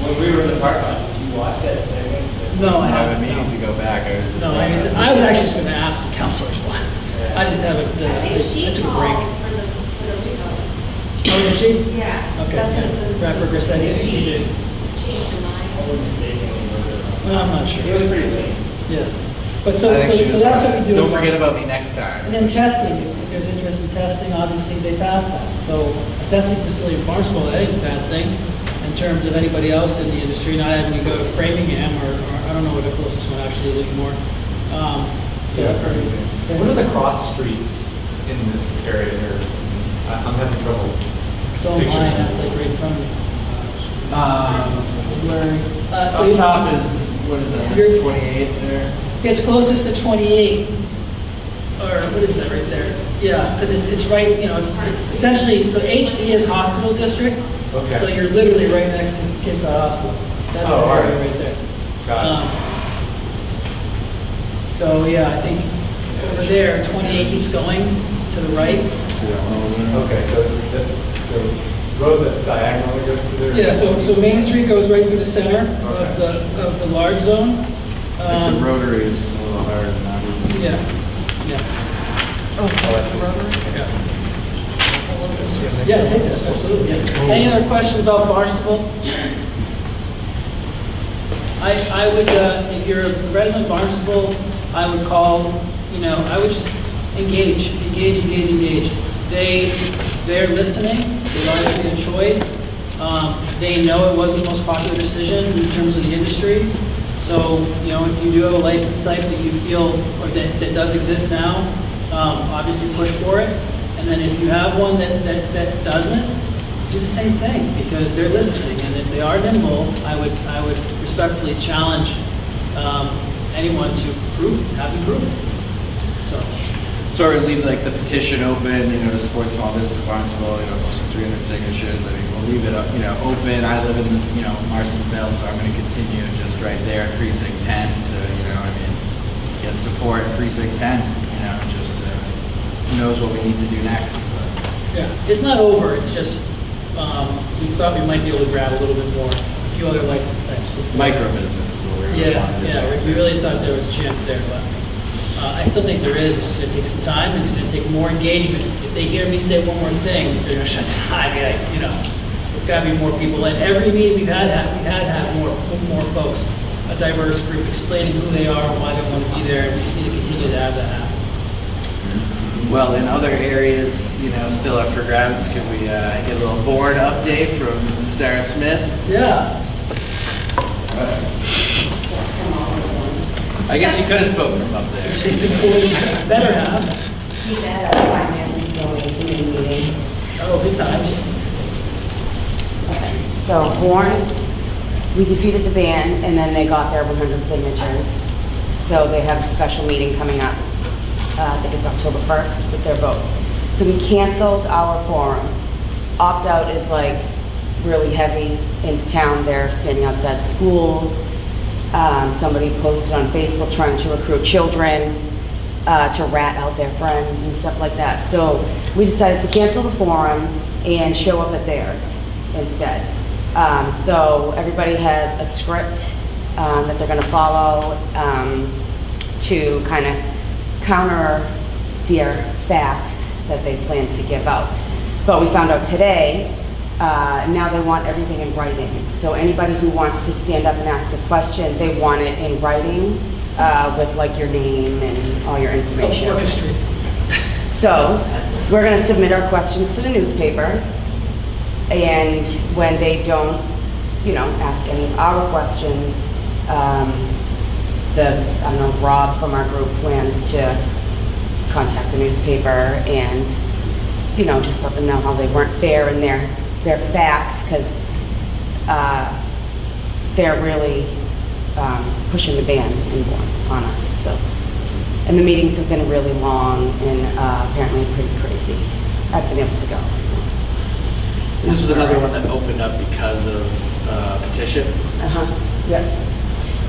When we were in the parking lot, did you watch that segment? No, I haven't. haven't. Meaning to go back. I was just. No, I was actually just going to ask the counselors why. Yeah. I just haven't. I took a break. Oh, did she? Yeah. Okay. Rapper Grissetti. She just changed her mind. Well, I'm not sure. It was pretty late. Yeah. But so that's what we do. Don't forget about me next time. And then testing, if there's interest in testing, obviously they pass that. So a testing facility in Barnstable, that ain't a bad thing in terms of anybody else in the industry, not having to go to Framingham or I don't know where the closest one actually is anymore. So that's pretty good. What are the cross streets in this area here? I'm having trouble. It's on mine, that's like right in front of me. Up top is, what is that, that's 28 there? It's closest to 28, or what is that right there? Yeah, because it's right, it's essentially, so HD is hospital district. Okay. So you're literally right next to Cape Cod Hospital. That's Oh, the all area right. right there. Got it. So yeah, I think over there, 28 keeps going to the right. Okay, so it's the road that's diagonal that goes through there? Yeah, so Main Street goes right through the center Okay. of the large zone. The rotary is just a little higher than that. Yeah, yeah. Oh, that's the rotary? Yeah, take that, absolutely. Any other questions about Barnstable? I would, if you're a resident of Barnstable, I would call, I would just engage. They're listening, they are making a choice. They know it wasn't the most popular decision in terms of the industry. So, if you do have a license type that you feel, or that does exist now, obviously push for it. And then if you have one that doesn't, do the same thing, because they're listening. And if they are nimble, I would respectfully challenge anyone to have them prove it. So I would leave like the petition open, to support small business in Barnstable, close to 300 signatures. I mean, we'll leave it up, open. I live in, Marston's Mill, so I'm going to continue just right there at Precinct 10 to, get support at Precinct 10, just who knows what we need to do next. But. Yeah, it's not over, it's just, we thought we might be able to grab a little bit more, a few other license types before. Micro business is what we really wanted to do. Yeah, we really thought there was a chance there, but I still think there is. It's just going to take some time, and it's going to take more engagement. If they hear me say one more thing, they're going to shut down. I mean, it's got to be more people. At every meeting we've had more folks, a diverse group, explaining who they are and why they want to be there, and we just need to continue to have that happen. Well, in other areas, still up for grabs, can we get a little board update from Sarah Smith? Yeah. I guess you could have spoken from up there. Jason Cooley better have. He's at our finance and zoning committee meeting. Oh, good times. Okay, so Bourne, we defeated the ban, and then they got their 100 signatures. So they have a special meeting coming up. I think it's October 1st with their vote. So we canceled our forum. Opt-out is like really heavy in town. They're standing outside schools. Somebody posted on Facebook trying to recruit children to rat out their friends and stuff like that. So we decided to cancel the forum and show up at theirs instead. So everybody has a script that they're going to follow to kind of counter their facts that they plan to give out. But we found out today, now they want everything in writing. So anybody who wants to stand up and ask a question, they want it in writing with like your name and all your information. So we're going to submit our questions to the newspaper, and when they don't, ask any of our questions, Rob from our group plans to contact the newspaper and, just let them know how they weren't fair in their facts, because they're really pushing the ban on us. So, and the meetings have been really long and apparently pretty crazy. I've been able to go. So. This was another one that opened up because of petition. Yep.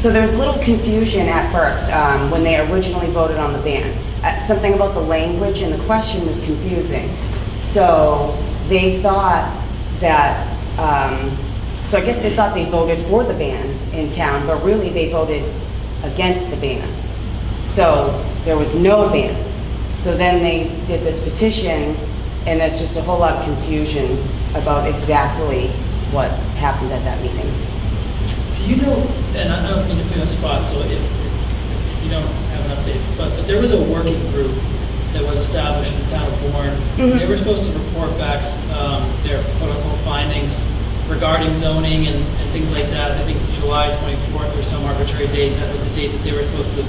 So there was a little confusion at first when they originally voted on the ban. Something about the language and the question was confusing. So they thought that, so I guess they thought they voted for the ban in town, but really they voted against the ban. So there was no ban. So then they did this petition, and there's just a whole lot of confusion about exactly what happened at that meeting. Do you know, and I don't mean to put you on the spot, so if you don't have an update, but there was a working group that was established in the town of Bourne. Mm-hmm. They were supposed to report back their quote-unquote findings regarding zoning and things like that. I think July 24th or some arbitrary date, that was the date that they were supposed to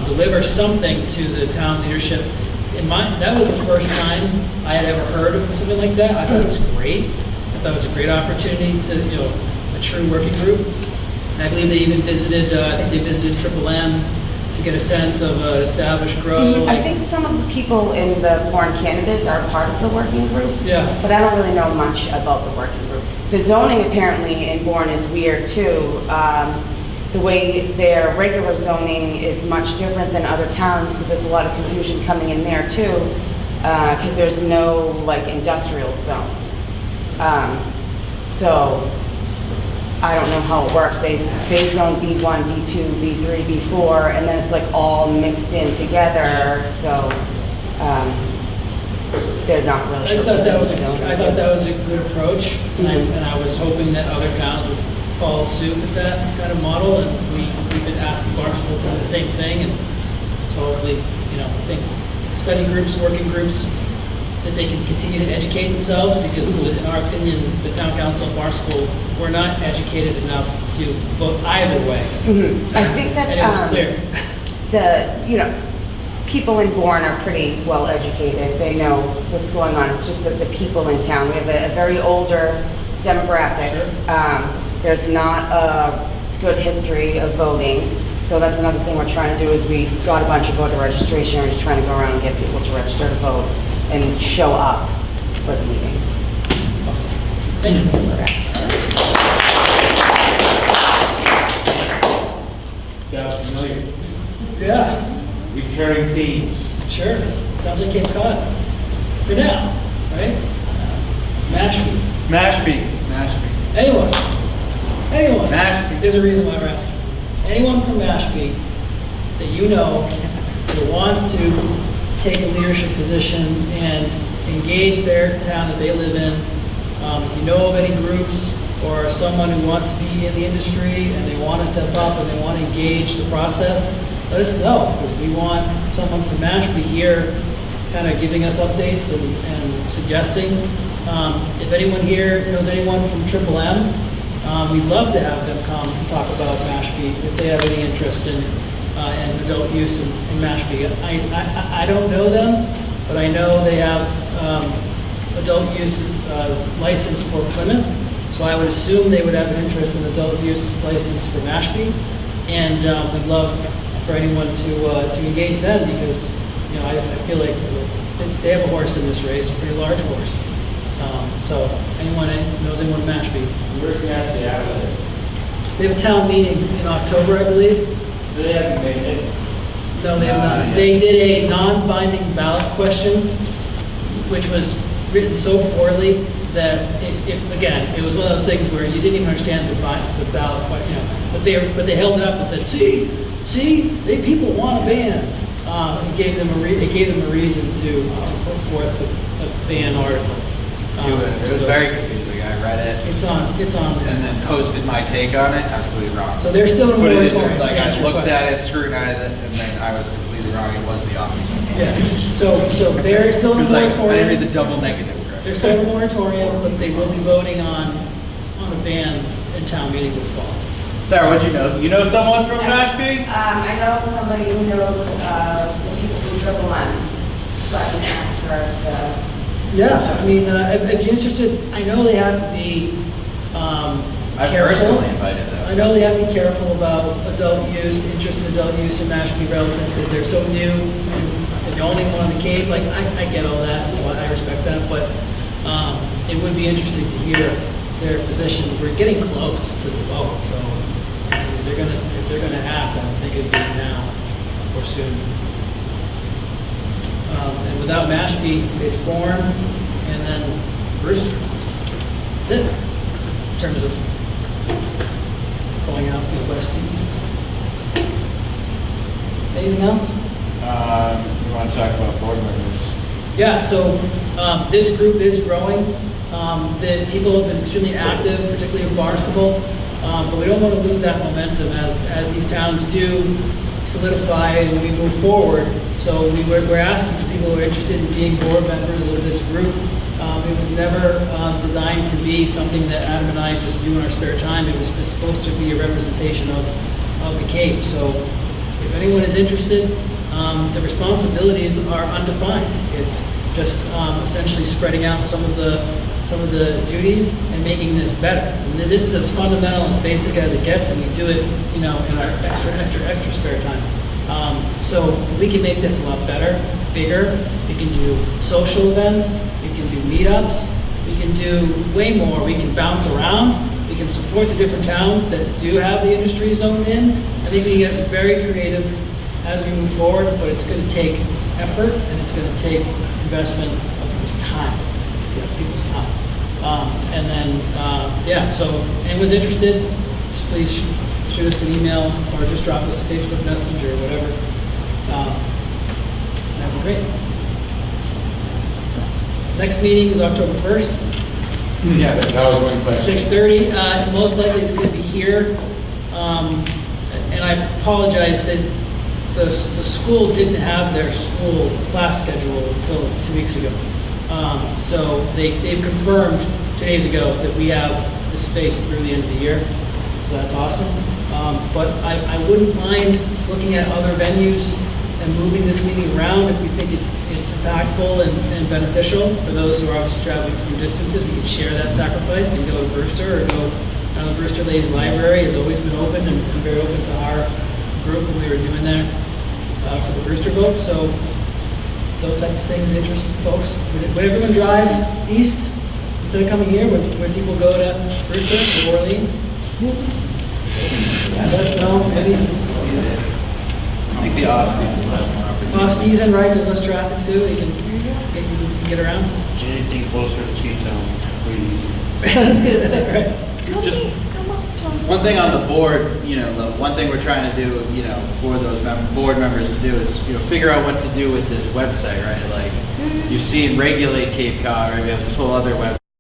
deliver something to the town leadership. That was the first time I had ever heard of something like that. I thought it was great. I thought it was a great opportunity to, a true working group. And I believe they even visited, I think they visited Triple M to get a sense of established grow. I think some of the people in the Bourne Cannabis are part of the working group. Yeah. But I don't really know much about the working group. The zoning apparently in Bourne is weird too. The way their regular zoning is much different than other towns, so there's a lot of confusion coming in there too, because there's no like industrial zone. So I don't know how it works. They zone B1, B2, B3, B4, and then it's like all mixed in together. So they're not really sure. I thought that was a good approach, and I was hoping that other towns would follow suit with that kind of model, and we've been asking Barnstable to do the same thing, and so hopefully, I think study groups, working groups, that they can continue to educate themselves, because in our opinion, the town council of Barnstable, we're not educated enough to vote either way. I think that and it was clear. People in Bourne are pretty well educated. They know what's going on. It's just that the people in town, we have a very older demographic. Sure. There's not a good history of voting. So that's another thing we're trying to do is we got a bunch of voter registration. We're just trying to go around and get people to register to vote and show up for the meeting. Awesome. Thank you. Sounds familiar. Yeah. Recurring themes. Sure. Sounds like Cape Cod. For now, right? Mashpee. Mashpee. Anyone? Mashpee. There's a reason why we're asking. Anyone from Mashpee that you know that wants to take a leadership position and engage their town that they live in, if you know of any groups or someone who wants to be in the industry and they want to step up and they want to engage the process, let us know, because we want someone from Mashpee here kind of giving us updates and suggesting. If anyone here knows anyone from Triple M, we'd love to have them come and talk about Mashpee if they have any interest in adult use in Mashpee. I don't know them, but I know they have adult use license for Plymouth, so I would assume they would have an interest in adult use license for Mashpee, and we'd love for anyone to engage them, because I feel like they have a horse in this race, a pretty large horse. So anyone knows anyone in Mashpee? Where's Mashpee out of it? They have a town meeting in October, I believe. They haven't made it. No, they have not. They did a non-binding ballot question, which was written so poorly that it was one of those things where you didn't even understand the ballot question, but they held it up and said, see, people want a ban. It gave them a reason to put forth a ban article. It was very confusing. I read it. It's on. And then posted my take on it. I was completely wrong. So they're still in a moratorium. Like I looked at it, scrutinized it, and then I was completely wrong. It was the opposite. Yeah. So they're still in a moratorium. I didn't read the double negative. They're still in a moratorium, but they will be voting on a ban in town meeting this fall. Sarah, what'd you know? You know someone from Mashpee? I know somebody who knows the people from Triple M, so I can ask her to. Yeah, I mean, if you're interested, I know they have to be I careful. personally invited them. I know they have to be careful about adult use, interest in adult use in Mashpee relative, because they're so new, and they're the only one on the Cape. Like, I get all that, so I respect that, but it would be interesting to hear their position. We're getting close to the vote, so if they're gonna act, I think it'd be now or soon. And without Mashpee, it's Bourne, and then Brewster. That's it, in terms of going out in the west and east. Anything else? You want to talk about board members? Yeah, so this group is growing. The people have been extremely active, particularly in Barnstable, but we don't want to lose that momentum as these towns do solidify and we move forward. So we're asking for people who are interested in being board members of this group. It was never designed to be something that Adam and I just do in our spare time. It was supposed to be a representation of the Cape. So if anyone is interested, the responsibilities are undefined. It's just essentially spreading out some of the duties and making this better. And this is as fundamental, as basic as it gets, and we do it, in our extra spare time. So we can make this a lot better, bigger. We can do social events. We can do meetups. We can do do way more. We can bounce around. We can support the different towns that do have the industry zone in. I think we get very creative as we move forward, but it's going to take effort and it's going to take investment of people's time. People's time. And then, yeah, so if anyone's interested, just please shoot us an email or just drop us a Facebook message or whatever. That'd be great. Next meeting is October 1st. Yeah, that was one question. 6:30. Most likely it's going to be here. And I apologize that the school didn't have their school class schedule until 2 weeks ago. So they've confirmed 2 days ago that we have the space through the end of the year. So that's awesome. But I wouldn't mind looking at other venues and moving this meeting around if we think it's impactful and beneficial for those who are obviously traveling from distances. We could share that sacrifice and go to Brewster or go down to Brewster Ladies Library. Has always been open and very open to our group when we were doing that for the Brewster vote. So those type of things interest folks. Would everyone drive east instead of coming here? Would people go to Brewster or Orleans? No, maybe. I think the off-season will have more opportunity. Off-season, right, there's less traffic too, you can get around. Anything closer to Cheetown, please. I was gonna say, right. Just one thing on the board, you know, the one thing we're trying to do, you know, for those board members to do is, you know, figure out what to do with this website, right? Like, you've seen Regulate Cape Cod, right? We have this whole other website.